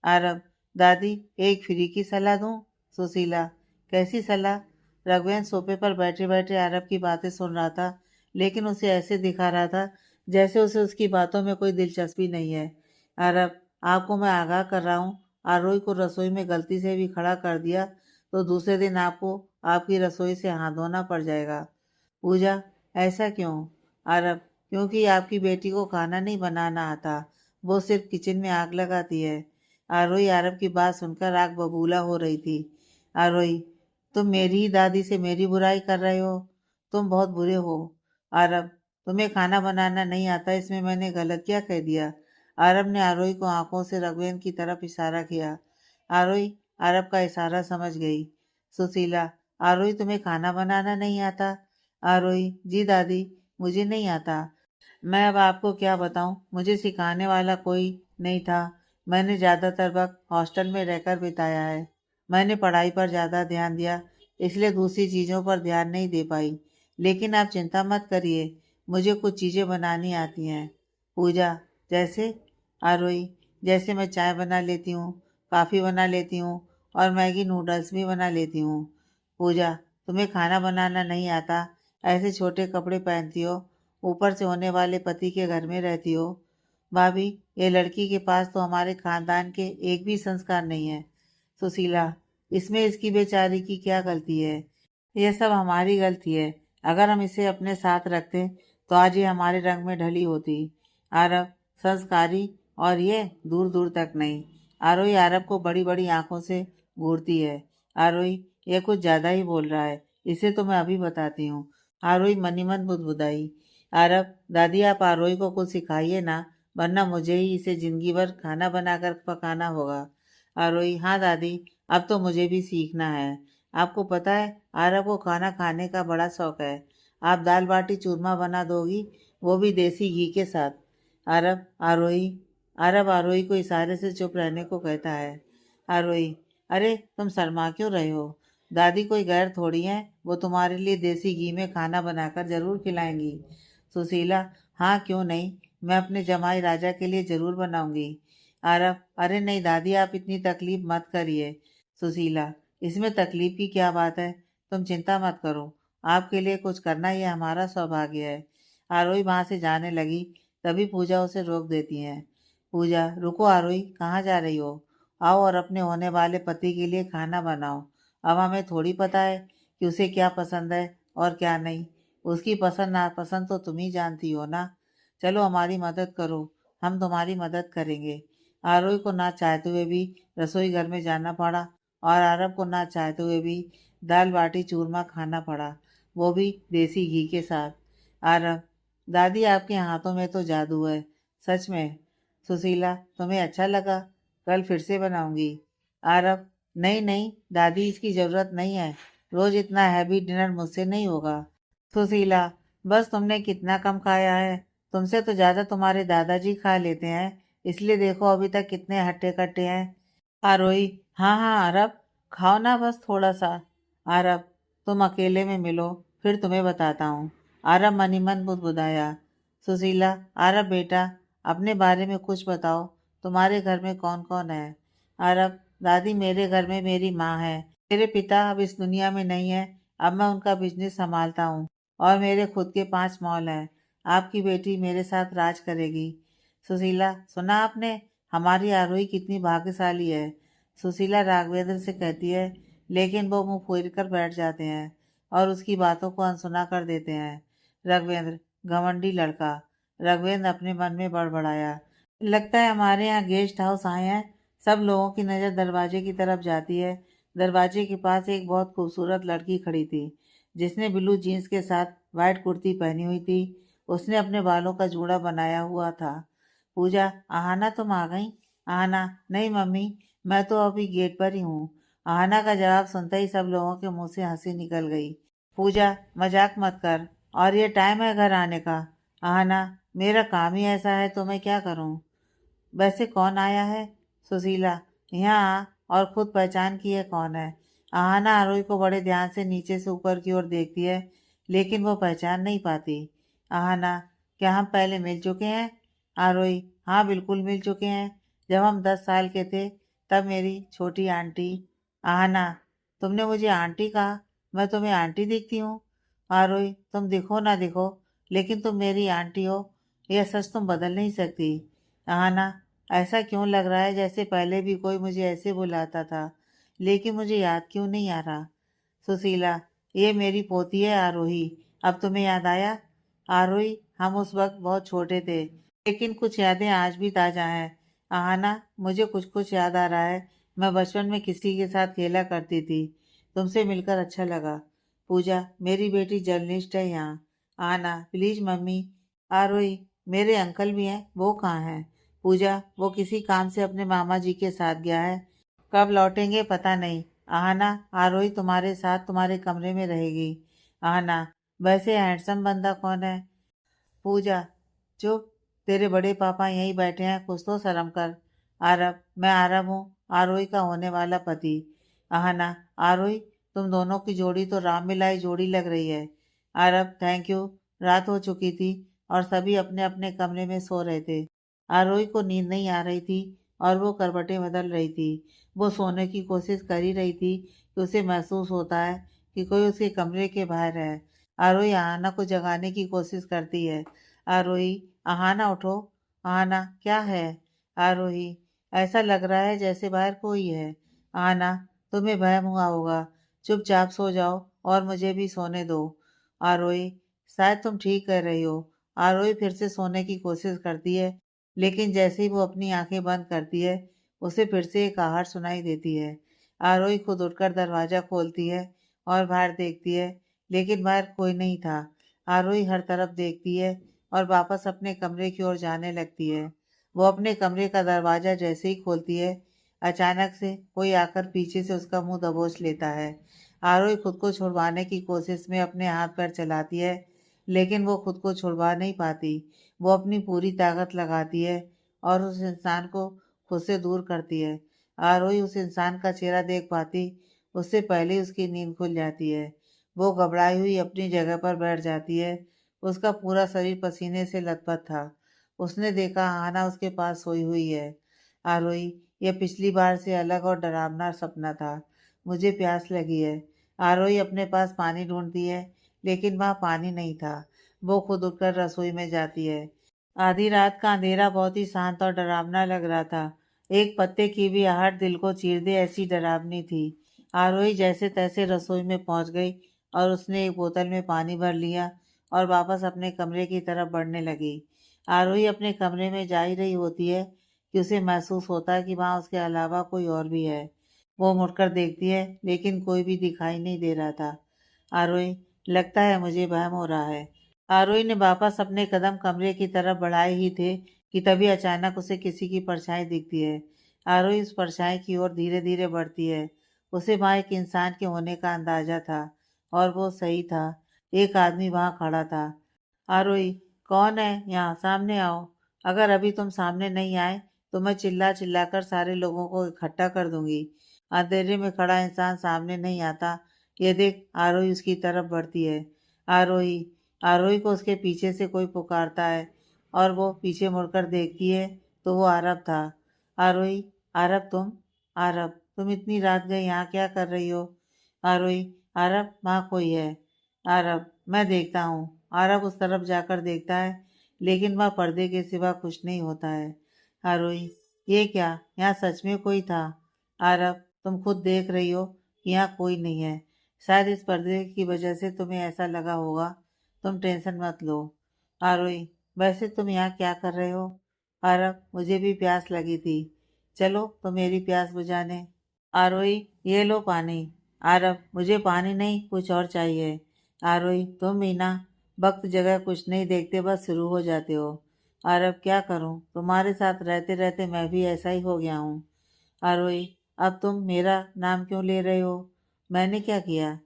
आरव, दादी, एक फ्री की सलाह दूं? सुशीला, कैसी सलाह? रघुवेंद्र सोफे पर बैठे बैठे आरव की बातें सुन रहा था, लेकिन उसे ऐसे दिखा रहा था जैसे उसे उसकी बातों में कोई दिलचस्पी नहीं है। आरव, आपको मैं आगाह कर रहा हूँ, आरोही को रसोई में गलती से भी खड़ा कर दिया तो दूसरे दिन आपको आपकी रसोई से हाथ धोना पड़ जाएगा। पूजा, ऐसा क्यों? आरब, क्योंकि आपकी बेटी को खाना नहीं बनाना आता, वो सिर्फ किचन में आग लगाती है। आरोही आरब की बात सुनकर आग बबूला हो रही थी। आरोही, तुम मेरी ही दादी से मेरी बुराई कर रहे हो, तुम बहुत बुरे हो। आरब, तुम्हें खाना बनाना नहीं आता, इसमें मैंने गलत क्या कह दिया? आरब ने आरोही को आंखों से रघुवेंद्र की तरफ इशारा किया। आरोही आरब का इशारा समझ गई। सुशीला, आरोही तुम्हें खाना बनाना नहीं आता? आरोही, जी दादी, मुझे नहीं आता। मैं अब आपको क्या बताऊं, मुझे सिखाने वाला कोई नहीं था। मैंने ज़्यादातर वक्त हॉस्टल में रहकर बिताया है। मैंने पढ़ाई पर ज़्यादा ध्यान दिया, इसलिए दूसरी चीज़ों पर ध्यान नहीं दे पाई। लेकिन आप चिंता मत करिए, मुझे कुछ चीज़ें बनानी आती हैं। पूजा, जैसे? आरोही, जैसे मैं चाय बना लेती हूँ, कॉफ़ी बना लेती हूँ और मैगी नूडल्स भी बना लेती हूँ। पूजा, तुम्हें खाना बनाना नहीं आता, ऐसे छोटे कपड़े पहनती हो, ऊपर से होने वाले पति के घर में रहती हो। भाभी, ये लड़की के पास तो हमारे खानदान के एक भी संस्कार नहीं है। सुशीला, इसमें इसकी बेचारी की क्या गलती है? यह सब हमारी गलती है। अगर हम इसे अपने साथ रखते तो आज ये हमारे रंग में ढली होती। आरब, संस्कारी, और ये दूर दूर तक नहीं। आरोही आरब को बड़ी बड़ी आंखों से घूरती है। आरोही, यह कुछ ज्यादा ही बोल रहा है, इसे तो मैं अभी बताती हूँ। आरोही मनी मन बुदबुदाई। आरब, दादी आप आरोही को कुछ सिखाइए ना, वरना मुझे ही इसे जिंदगी भर खाना बनाकर पकाना होगा। आरोही, हाँ दादी, अब तो मुझे भी सीखना है। आपको पता है, आरब को खाना खाने का बड़ा शौक है। आप दाल बाटी चूरमा बना दोगी, वो भी देसी घी के साथ। आरब आरोही आरब आरोही को इशारे से चुप रहने को कहता है। आरोही, अरे तुम शर्मा क्यों रहे हो? दादी कोई गैर थोड़ी है, वो तुम्हारे लिए देसी घी में खाना बनाकर जरूर खिलाएंगी। सुशीला, हाँ क्यों नहीं, मैं अपने जमाई राजा के लिए जरूर बनाऊंगी। आरब, अरे नहीं दादी, आप इतनी तकलीफ मत करिए। सुशीला, इसमें तकलीफ की क्या बात है, तुम चिंता मत करो, आपके लिए कुछ करना ये हमारा सौभाग्य है। आरोही वहां से जाने लगी, तभी पूजा उसे रोक देती है। पूजा, रुको आरोही, कहाँ जा रही हो? आओ और अपने होने वाले पति के लिए खाना बनाओ। अब हमें थोड़ी पता है कि उसे क्या पसंद है और क्या नहीं। उसकी पसंद नापसंद तो तुम ही जानती हो ना। चलो हमारी मदद करो, हम तुम्हारी मदद करेंगे। आरोही को ना चाहते हुए भी रसोई घर में जाना पड़ा और आरब को ना चाहते हुए भी दाल बाटी चूरमा खाना पड़ा, वो भी देसी घी के साथ। आरब, दादी आपके हाथों में तो जादू है, सच में। सुशीला, तुम्हें अच्छा लगा? कल फिर से बनाऊंगी। आरब, नहीं नहीं दादी, इसकी जरूरत नहीं है, रोज इतना हैवी डिनर मुझसे नहीं होगा। सुशीला, बस तुमने कितना कम खाया है, तुमसे तो ज्यादा तुम्हारे दादाजी खा लेते हैं, इसलिए देखो अभी तक कितने हट्टे कट्टे हैं। आरोही, हाँ हाँ आरब, खाओ ना बस थोड़ा सा। आरब, तुम अकेले में मिलो, फिर तुम्हें बताता हूँ। आरब मनी मन बुदबुदाया। सुशीला, आरब बेटा, अपने बारे में कुछ बताओ, तुम्हारे घर में कौन कौन है? आरब, दादी मेरे घर में मेरी माँ है, मेरे पिता अब इस दुनिया में नहीं है, अब मैं उनका बिजनेस संभालता हूँ और मेरे खुद के 5 मॉल हैं। आपकी बेटी मेरे साथ राज करेगी। सुशीला, सुना आपने, हमारी आरोही कितनी भाग्यशाली है। सुशीला राघवेंद्र से कहती है, लेकिन वो मुंह फेर कर बैठ जाते हैं और उसकी बातों को अनसुना कर देते हैं। राघवेंद्र, घमंडी लड़का। राघवेंद्र अपने मन में बड़बड़ाया, लगता है हमारे यहाँ गेस्ट हाउस आए हैं। सब लोगों की नज़र दरवाजे की तरफ जाती है। दरवाजे के पास एक बहुत खूबसूरत लड़की खड़ी थी, जिसने ब्लू जीन्स के साथ वाइट कुर्ती पहनी हुई थी। उसने अपने बालों का जूड़ा बनाया हुआ था। पूजा, आहाना तुम आ गई? आहाना, नहीं मम्मी, मैं तो अभी गेट पर ही हूँ। आहाना का जवाब सुनते ही सब लोगों के मुंह से हंसी निकल गई। पूजा, मजाक मत कर, और ये टाइम है घर आने का। आहाना, मेरा काम ही ऐसा है तो मैं क्या करूँ? वैसे कौन आया है? सुशीला, यहाँ आ और खुद पहचान की है कौन है। आहाना आरोही को बड़े ध्यान से नीचे से ऊपर की ओर देखती है, लेकिन वो पहचान नहीं पाती। आहाना, क्या हम पहले मिल चुके हैं? आरोही, हाँ बिल्कुल मिल चुके हैं, जब हम 10 साल के थे, तब मेरी छोटी आंटी। आहाना, तुमने मुझे आंटी कहा, मैं तुम्हें आंटी दिखती हूँ? आरोही, तुम दिखो ना दिखो, लेकिन तुम मेरी आंटी हो, यह सच तुम बदल नहीं सकती। आहाना, ऐसा क्यों लग रहा है जैसे पहले भी कोई मुझे ऐसे बुलाता था, लेकिन मुझे याद क्यों नहीं आ रहा? सुशीला, ये मेरी पोती है आरोही, अब तुम्हें याद आया? आरोही, हम उस वक्त बहुत छोटे थे, लेकिन कुछ यादें आज भी ताज़ा हैं। आहाना, मुझे कुछ कुछ याद आ रहा है। मैं बचपन में किसी के साथ खेला करती थी। तुमसे मिलकर अच्छा लगा। पूजा, मेरी बेटी जर्नलिस्ट है यहाँ। आना, प्लीज मम्मी। आरोही, मेरे अंकल भी हैं, वो कहाँ हैं? पूजा, वो किसी काम से अपने मामा जी के साथ गया है। कब लौटेंगे पता नहीं। आहना, आरोही तुम्हारे साथ तुम्हारे कमरे में रहेगी। आहना, वैसे हैंडसम बंदा कौन है? पूजा, चुप। तेरे बड़े पापा यहीं बैठे हैं, कुछ तो शर्म कर। आरव, मैं आरव हूँ, आरोही का होने वाला पति। आहना, आरोही, तुम दोनों की जोड़ी तो राम मिलाई जोड़ी लग रही है। Aarav, thank you. रात हो चुकी थी और सभी अपने अपने कमरे में सो रहे थे। आरोही को नींद नहीं आ रही थी और वो करवटें बदल रही थी। वो सोने की कोशिश कर ही रही थी कि उसे महसूस होता है कि कोई उसके कमरे के बाहर है। आरोही आहाना को जगाने की कोशिश करती है। आरोही, आहाना उठो। आहाना, क्या है? आरोही, ऐसा लग रहा है जैसे बाहर कोई है। आहाना, तुम्हें वहम हुआ होगा। चुपचाप सो जाओ और मुझे भी सोने दो। आरोही, शायद तुम ठीक कर रही हो। आरोही फिर से सोने की कोशिश करती है, लेकिन जैसे ही वो अपनी आंखें बंद करती है, उसे फिर से एक आहट सुनाई देती है। आरोही खुद उठकर दरवाजा खोलती है और बाहर देखती है, लेकिन बाहर कोई नहीं था। आरोही हर तरफ देखती है और वापस अपने कमरे की ओर जाने लगती है। वो अपने कमरे का दरवाजा जैसे ही खोलती है, अचानक से कोई आकर पीछे से उसका मुंह दबोच लेता है। आरोही खुद को छुड़वाने की कोशिश में अपने हाथ पैर चलाती है, लेकिन वो खुद को छुड़वा नहीं पाती। वो अपनी पूरी ताकत लगाती है और उस इंसान को खुद से दूर करती है। आरोही उस इंसान का चेहरा देख पाती उससे पहले ही उसकी नींद खुल जाती है। वो घबराई हुई अपनी जगह पर बैठ जाती है। उसका पूरा शरीर पसीने से लथपथ था। उसने देखा आना उसके पास सोई हुई है। आरोही, यह पिछली बार से अलग और डरावना सपना था। मुझे प्यास लगी है। आरोही अपने पास पानी ढूंढती है, लेकिन वहाँ पानी नहीं था। वो खुद उठकर रसोई में जाती है। आधी रात का अंधेरा बहुत ही शांत और डरावना लग रहा था। एक पत्ते की भी आहट दिल को चीर दे ऐसी डरावनी थी। आरोही जैसे तैसे रसोई में पहुंच गई और उसने एक बोतल में पानी भर लिया और वापस अपने कमरे की तरफ बढ़ने लगी। आरोही अपने कमरे में जा ही रही होती है कि उसे महसूस होता है कि वहाँ उसके अलावा कोई और भी है। वो मुड़कर देखती है, लेकिन कोई भी दिखाई नहीं दे रहा था। आरोही, लगता है मुझे वहम हो रहा है। आरोही ने वापस अपने कदम कमरे की तरफ बढ़ाए ही थे कि तभी अचानक उसे किसी की परछाई दिखती है। आरोही उस परछाई की ओर धीरे धीरे बढ़ती है। उसे वहां एक इंसान के होने का अंदाजा था और वो सही था। एक आदमी वहां खड़ा था। आरोही, कौन है? यहाँ सामने आओ। अगर अभी तुम सामने नहीं आए तो मैं चिल्ला चिल्लाकर सारे लोगों को इकट्ठा कर दूंगी। अंधेरे में खड़ा इंसान सामने नहीं आता। ये देख, आरोही उसकी तरफ बढ़ती है। आरोही, आरोही को उसके पीछे से कोई पुकारता है और वो पीछे मुड़कर देखती है तो वो आरव था। आरोही, आरव तुम? आरव, तुम इतनी रात गए यहाँ क्या कर रही हो? आरोही, आरव, वहाँ कोई है। आरव, मैं देखता हूँ। आरव उस तरफ जाकर देखता है, लेकिन वह पर्दे के सिवा कुछ नहीं होता है। आरोही, ये क्या? यहाँ सच में कोई था? आरव, तुम खुद देख रही हो कि यहाँ कोई नहीं है। शायद इस पर्दे की वजह से तुम्हें ऐसा लगा होगा। तुम टेंशन मत लो। आरोही, वैसे तुम यहाँ क्या कर रहे हो? आरव, मुझे भी प्यास लगी थी। चलो तो मेरी प्यास बुझाने। आरोही, ये लो पानी। आरव, मुझे पानी नहीं, कुछ और चाहिए। आरोही, तुम भी ना वक्त जगह कुछ नहीं देखते बस शुरू हो जाते हो। आरव, क्या करूं, तुम्हारे साथ रहते रहते मैं भी ऐसा ही हो गया हूँ। आरोही, अब तुम मेरा नाम क्यों ले रहे हो? मैंने क्या किया?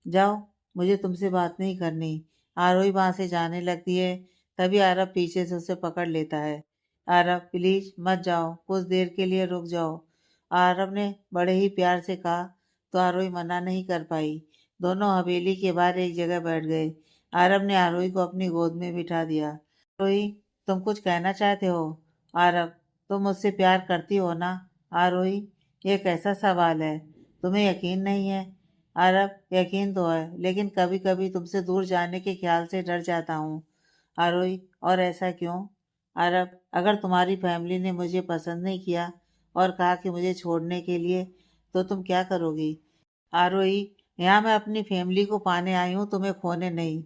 जाओ, मुझे तुमसे बात नहीं करनी। आरोही वहां से जाने लगती है, तभी आरव पीछे से उसे पकड़ लेता है। आरव, प्लीज मत जाओ, कुछ देर के लिए रुक जाओ। आरव ने बड़े ही प्यार से कहा तो आरोही मना नहीं कर पाई। दोनों हवेली के बाहर एक जगह बैठ गए। आरव ने आरोही को अपनी गोद में बिठा दिया। आरोही, तुम कुछ कहना चाहते हो? आरव, तुम मुझसे प्यार करती हो ना? आरोही, ये कैसा सवाल है? तुम्हें यकीन नहीं है? आरव, यकीन तो है, लेकिन कभी कभी तुमसे दूर जाने के ख्याल से डर जाता हूँ। आरोही, और ऐसा क्यों? आरव, अगर तुम्हारी फैमिली ने मुझे पसंद नहीं किया और कहा कि मुझे छोड़ने के लिए, तो तुम क्या करोगी? आरोही, यहाँ मैं अपनी फैमिली को पाने आई हूँ, तुम्हें खोने नहीं।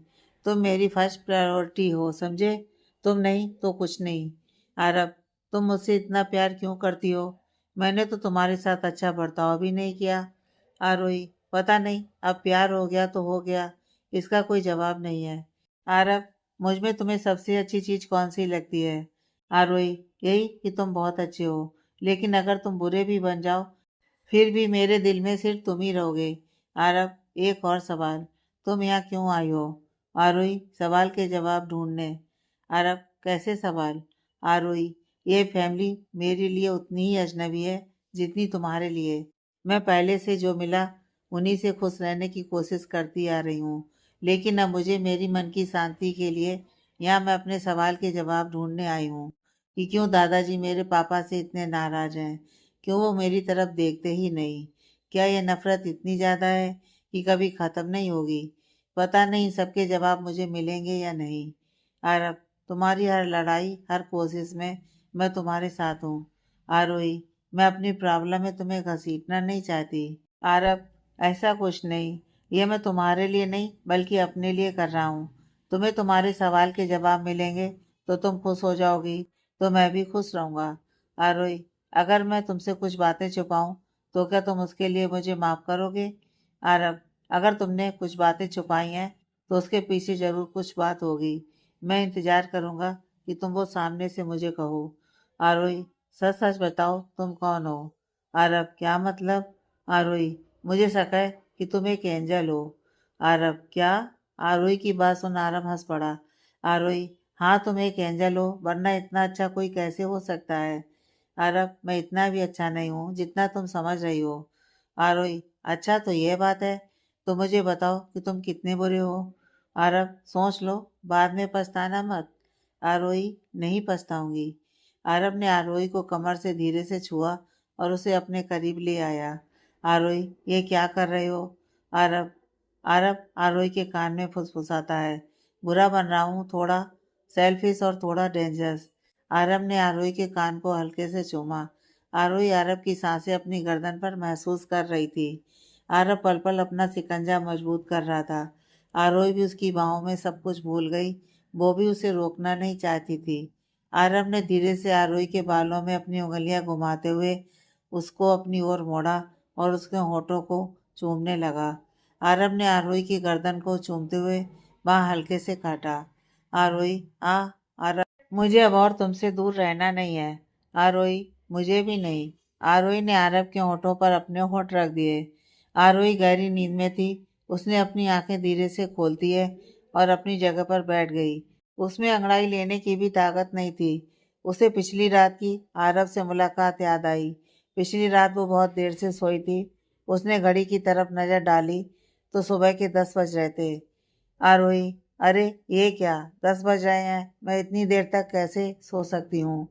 तुम मेरी फर्स्ट प्रायोरिटी हो, समझे? तुम नहीं तो कुछ नहीं। आरब, तुम मुझसे इतना प्यार क्यों करती हो? मैंने तो तुम्हारे साथ अच्छा बर्ताव भी नहीं किया। आरोही, पता नहीं, अब प्यार हो गया तो हो गया, इसका कोई जवाब नहीं है। आरब, मुझ में तुम्हें सबसे अच्छी चीज़ कौन सी लगती है? आरोही, यही कि तुम बहुत अच्छे हो, लेकिन अगर तुम बुरे भी बन जाओ फिर भी मेरे दिल में सिर्फ तुम ही रहोगे। आरब, एक और सवाल, तुम यहाँ क्यों आई हो? आरोही, सवाल के जवाब ढूंढने। आरब, कैसे सवाल? आरोही, ये फैमिली मेरे लिए उतनी ही अजनबी है जितनी तुम्हारे लिए। मैं पहले से जो मिला उन्हीं से खुश रहने की कोशिश करती आ रही हूँ, लेकिन अब मुझे मेरी मन की शांति के लिए यहाँ मैं अपने सवाल के जवाब ढूंढने आई हूँ कि क्यों दादाजी मेरे पापा से इतने नाराज हैं। क्यों वो मेरी तरफ देखते ही नहीं? क्या ये नफरत इतनी ज़्यादा है कि कभी ख़त्म नहीं होगी? पता नहीं सबके जवाब मुझे मिलेंगे या नहीं। आरब, तुम्हारी हर लड़ाई, हर कोशिश में मैं तुम्हारे साथ हूँ। आरोही, मैं अपनी प्रॉब्लम में तुम्हें घसीटना नहीं चाहती। आरब, ऐसा कुछ नहीं, ये मैं तुम्हारे लिए नहीं बल्कि अपने लिए कर रहा हूँ। तुम्हें तुम्हारे सवाल के जवाब मिलेंगे तो तुम खुश हो जाओगी, तो मैं भी खुश रहूँगा। आरोही, अगर मैं तुमसे कुछ बातें छुपाऊं तो क्या तुम उसके लिए मुझे माफ़ करोगे? आरब, अगर तुमने कुछ बातें छुपाई हैं तो उसके पीछे ज़रूर कुछ बात होगी। मैं इंतज़ार करूँगा कि तुम वो सामने से मुझे कहो। आरोही, सच सच बताओ तुम कौन हो? आरब, क्या मतलब? आरोही, मुझे शक है कि तुम एक एंजल हो। आरब, क्या? आरोही की बात सुन आरब हंस पड़ा। आरोही, हाँ तुम एक एंजल हो, वरना इतना अच्छा कोई कैसे हो सकता है? आरब, मैं इतना भी अच्छा नहीं हूँ जितना तुम समझ रही हो। आरोही, अच्छा तो यह बात है, तो मुझे बताओ कि तुम कितने बुरे हो? आरब, सोच लो, बाद में पछताना मत। आरोही, नहीं पछताऊंगी। आरब ने आरोही को कमर से धीरे से छुआ और उसे अपने करीब ले आया। आरोही, ये क्या कर रहे हो? आरब, आरोही के कान में फुसफुसाता है, बुरा बन रहा हूँ थोड़ा, सेल्फिश और थोड़ा डेंजरस। आरब ने आरोही के कान को हल्के से चूमा। आरोही आरब की सांसें अपनी गर्दन पर महसूस कर रही थी। आरब पल पल अपना सिकंजा मजबूत कर रहा था। आरोही भी उसकी बाहों में सब कुछ भूल गई, वो भी उसे रोकना नहीं चाहती थी। आरब ने धीरे से आरोही के बालों में अपनी उंगलियां घुमाते हुए उसको अपनी ओर मोड़ा और उसके होठों को चूमने लगा। आरब ने आरोही की गर्दन को चूमते हुए वहाँ हल्के से काटा। आरोही, आरब, मुझे अब और तुमसे दूर रहना नहीं है। आरोही, मुझे भी नहीं। आरोही ने आरब के होठों पर अपने होठ रख दिए। आरोही गहरी नींद में थी। उसने अपनी आंखें धीरे से खोलती है और अपनी जगह पर बैठ गई। उसमें अंगड़ाई लेने की भी ताकत नहीं थी। उसे पिछली रात की आरब से मुलाकात याद आई। पिछली रात वो बहुत देर से सोई थी। उसने घड़ी की तरफ नजर डाली तो सुबह के 10 बज रहे थे। आरोही, अरे ये क्या, 10 बज रहे हैं, मैं इतनी देर तक कैसे सो सकती हूँ?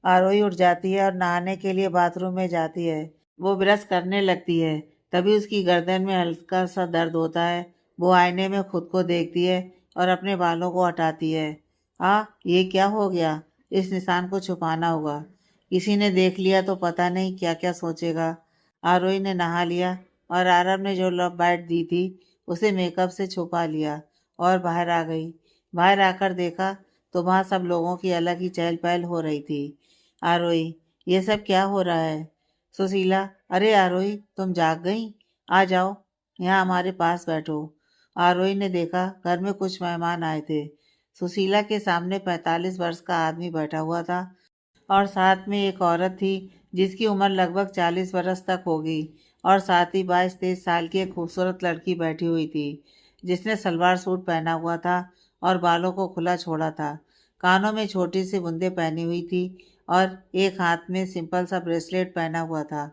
आरोही उठ जाती है और नहाने के लिए बाथरूम में जाती है। वो ब्रश करने लगती है, तभी उसकी गर्दन में हल्का सा दर्द होता है। वो आईने में खुद को देखती है और अपने बालों को हटाती है। ये क्या हो गया? इस निशान को छुपाना होगा, किसी ने देख लिया तो पता नहीं क्या क्या सोचेगा। आरोही ने नहा लिया और आरब ने जो लव बाइट दी थी उसे मेकअप से छुपा लिया और बाहर आ गई। बाहर आकर देखा तो वहाँ सब लोगों की अलग ही चहल पहल हो रही थी। आरोही, ये सब क्या हो रहा है? सुशीला, अरे आरोही, तुम जाग गई? आ जाओ, यहाँ हमारे पास बैठो। आरोही ने देखा घर में कुछ मेहमान आए थे। सुशीला के सामने 45 वर्ष का आदमी बैठा हुआ था और साथ में एक औरत थी जिसकी उम्र लगभग 40 वर्ष तक होगी, और साथ ही 22-23 साल की एक खूबसूरत लड़की बैठी हुई थी जिसने सलवार सूट पहना हुआ था और बालों को खुला छोड़ा था। कानों में छोटी सी बूंदें पहनी हुई थी और एक हाथ में सिंपल सा ब्रेसलेट पहना हुआ था।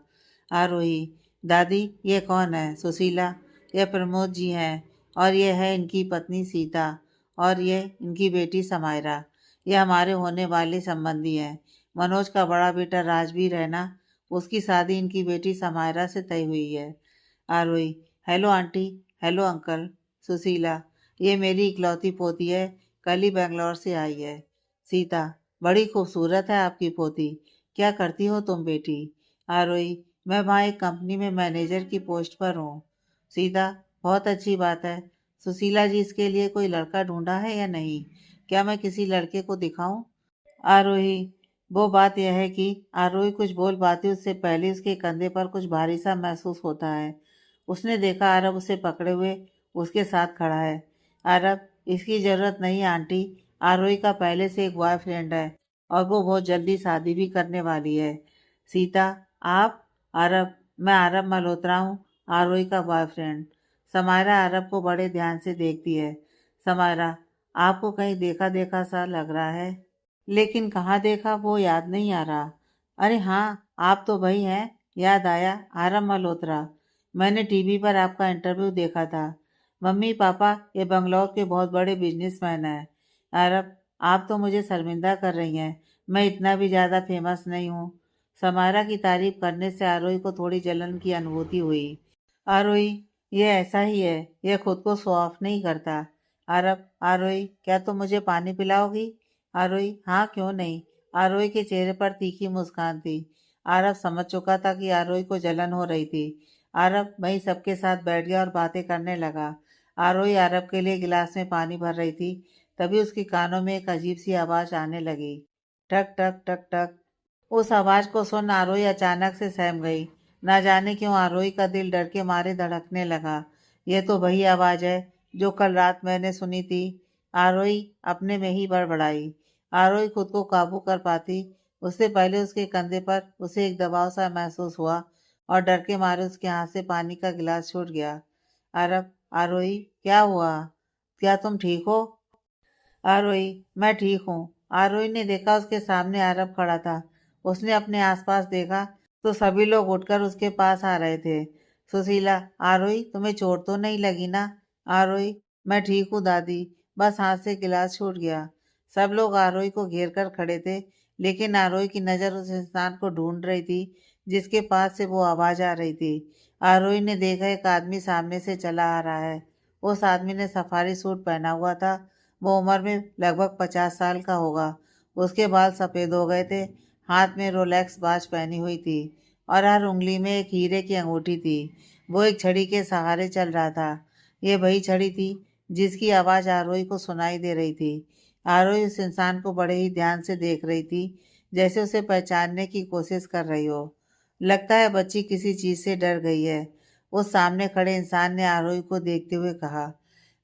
आरोही, दादी ये कौन है? सुशीला, ये प्रमोद जी हैं और ये है इनकी पत्नी सीता और ये इनकी बेटी समायरा। ये हमारे होने वाले संबंधी हैं। मनोज का बड़ा बेटा राजवीर है ना, उसकी शादी इनकी बेटी समायरा से तय हुई है। Aarohi, hello aunty, hello uncle. Sushila, ये मेरी इकलौती पोती है, कल ही बेंगलोर से आई है। सीता, बड़ी खूबसूरत है आपकी पोती, क्या करती हो तुम बेटी? आरोही, मैं वहाँ एक कंपनी में मैनेजर की पोस्ट पर हूँ। सीता, बहुत अच्छी बात है। सुशीला जी, इसके लिए कोई लड़का ढूंढा है या नहीं? क्या मैं किसी लड़के को दिखाऊं? आरोही, वो बात यह है कि आरोही कुछ बोल पाती उससे पहले उसके कंधे पर कुछ भारी सा महसूस होता है। उसने देखा आरब उसे पकड़े हुए उसके साथ खड़ा है। आरब, इसकी जरूरत नहीं आंटी। आरोही का पहले से एक बॉयफ्रेंड है और वो बहुत जल्दी शादी भी करने वाली है। सीता, आप? आरब, मैं आरब मल्होत्रा हूँ, आरोही का बॉयफ्रेंड। समायरा आरब को बड़े ध्यान से देखती है। समायरा, आपको कहीं देखा देखा सा लग रहा है, लेकिन कहाँ देखा वो याद नहीं आ रहा। अरे हाँ, आप तो वही हैं, याद आया, आरब मल्होत्रा। मैंने टीवी पर आपका इंटरव्यू देखा था। मम्मी पापा ये बंगलौर के बहुत बड़े बिजनेसमैन हैं। आरब, आप तो मुझे शर्मिंदा कर रही हैं, मैं इतना भी ज़्यादा फेमस नहीं हूँ। समायरा की तारीफ करने से आरोही को थोड़ी जलन की अनुभूति हुई। आरोही, ये ऐसा ही है, ये खुद को शो ऑफ नहीं करता। आरब, आरोही, क्या तुम मुझे पानी पिलाओगी? आरोही, हाँ क्यों नहीं। आरोही के चेहरे पर तीखी मुस्कान थी। आरब समझ चुका था कि आरोही को जलन हो रही थी। आरब वहीं सबके साथ बैठ गया और बातें करने लगा। आरोही आरब के लिए गिलास में पानी भर रही थी, तभी उसके कानों में एक अजीब सी आवाज आने लगी। टक टक टक टक। उस आवाज को सुन आरोही अचानक से सहम गई। ना जाने क्यों आरोही का दिल डर के मारे धड़कने लगा। यह तो वही आवाज है जो कल रात मैंने सुनी थी। आरोही अपने में ही बड़बड़ाई। आरोही खुद को काबू कर पाती उससे पहले उसके कंधे पर उसे एक दबाव सा महसूस हुआ और डर के मारे उसके हाथ से पानी का गिलास छूट गया। अरब, आरोही, क्या हुआ? क्या तुम ठीक हो? आरोही, मैं ठीक हूँ। आरोही ने देखा उसके सामने आरब खड़ा था। उसने अपने आसपास देखा तो सभी लोग उठकर उसके पास आ रहे थे। सुशीला, आरोही, तुम्हें चोट तो नहीं लगी ना? आरोही, मैं ठीक हूँ दादी, बस हाथ से गिलास छूट गया। सब लोग आरोही को घेर कर खड़े थे, लेकिन आरोही की नज़र उस इंसान को ढूंढ रही थी जिसके पास से वो आवाज़ आ रही थी। आरोही ने देखा एक आदमी सामने से चला आ रहा है। उस आदमी ने सफारी सूट पहना हुआ था। वो उम्र में लगभग 50 साल का होगा। उसके बाल सफ़ेद हो गए थे। हाथ में रोलेक्स वॉच पहनी हुई थी और हर उंगली में एक हीरे की अंगूठी थी। वो एक छड़ी के सहारे चल रहा था। ये वही छड़ी थी जिसकी आवाज़ आरोही को सुनाई दे रही थी। आरोही उस इंसान को बड़े ही ध्यान से देख रही थी, जैसे उसे पहचानने की कोशिश कर रही हो। लगता है बच्ची किसी चीज़ से डर गई है। उस सामने खड़े इंसान ने आरोही को देखते हुए कहा।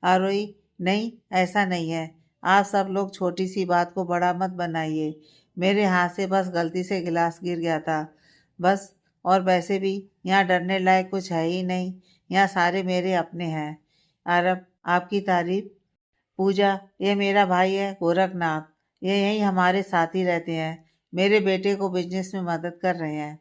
आरोही, नहीं, ऐसा नहीं है। आप सब लोग छोटी सी बात को बड़ा मत बनाइए। मेरे हाथ से बस गलती से गिलास गिर गया था, बस। और वैसे भी यहाँ डरने लायक कुछ है ही नहीं। यहाँ सारे मेरे अपने हैं। आरब, आपकी तारीफ। पूजा, ये मेरा भाई है गोरखनाथ। ये यहीं हमारे साथ ही रहते हैं। मेरे बेटे को बिजनेस में मदद कर रहे हैं।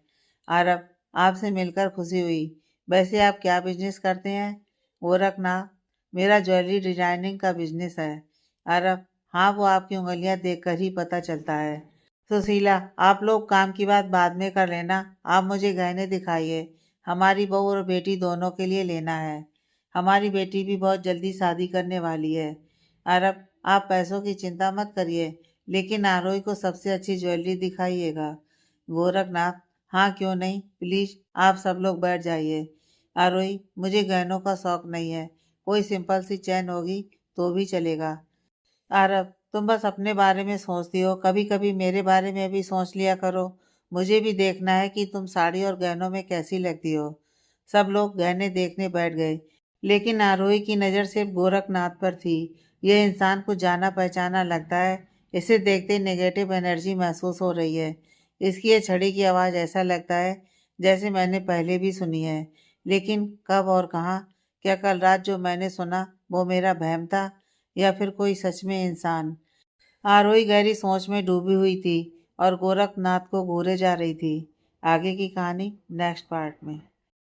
आरब, आपसे मिलकर खुशी हुई। वैसे आप क्या बिजनेस करते हैं? गोरखनाथ, मेरा ज्वेलरी डिजाइनिंग का बिजनेस है। अरब, हाँ, वो आपकी उंगलियां देखकर ही पता चलता है। सुशीला, आप लोग काम की बात बाद में कर लेना, आप मुझे गहने दिखाइए। हमारी बहू और बेटी दोनों के लिए लेना है। हमारी बेटी भी बहुत जल्दी शादी करने वाली है। अरब, आप पैसों की चिंता मत करिए, लेकिन आरोही को सबसे अच्छी ज्वेलरी दिखाइएगा। गोरखनाथ, हाँ क्यों नहीं, प्लीज आप सब लोग बैठ जाइए। आरोही, मुझे गहनों का शौक नहीं है, कोई सिंपल सी चैन होगी तो भी चलेगा। आरब, तुम बस अपने बारे में सोचती हो, कभी कभी मेरे बारे में भी सोच लिया करो। मुझे भी देखना है कि तुम साड़ी और गहनों में कैसी लगती हो। सब लोग गहने देखने बैठ गए, लेकिन आरोही की नज़र सिर्फ गोरखनाथ पर थी। यह इंसान कुछ जाना पहचाना लगता है। इसे देखते नेगेटिव एनर्जी महसूस हो रही है। इसकी ये छड़ी की आवाज़ ऐसा लगता है जैसे मैंने पहले भी सुनी है, लेकिन कब और कहाँ? क्या कल रात जो मैंने सुना वो मेरा वहम था या फिर कोई सच में इंसान? आरोही गहरी सोच में डूबी हुई थी और गोरखनाथ को घूरे जा रही थी। आगे की कहानी नेक्स्ट पार्ट में।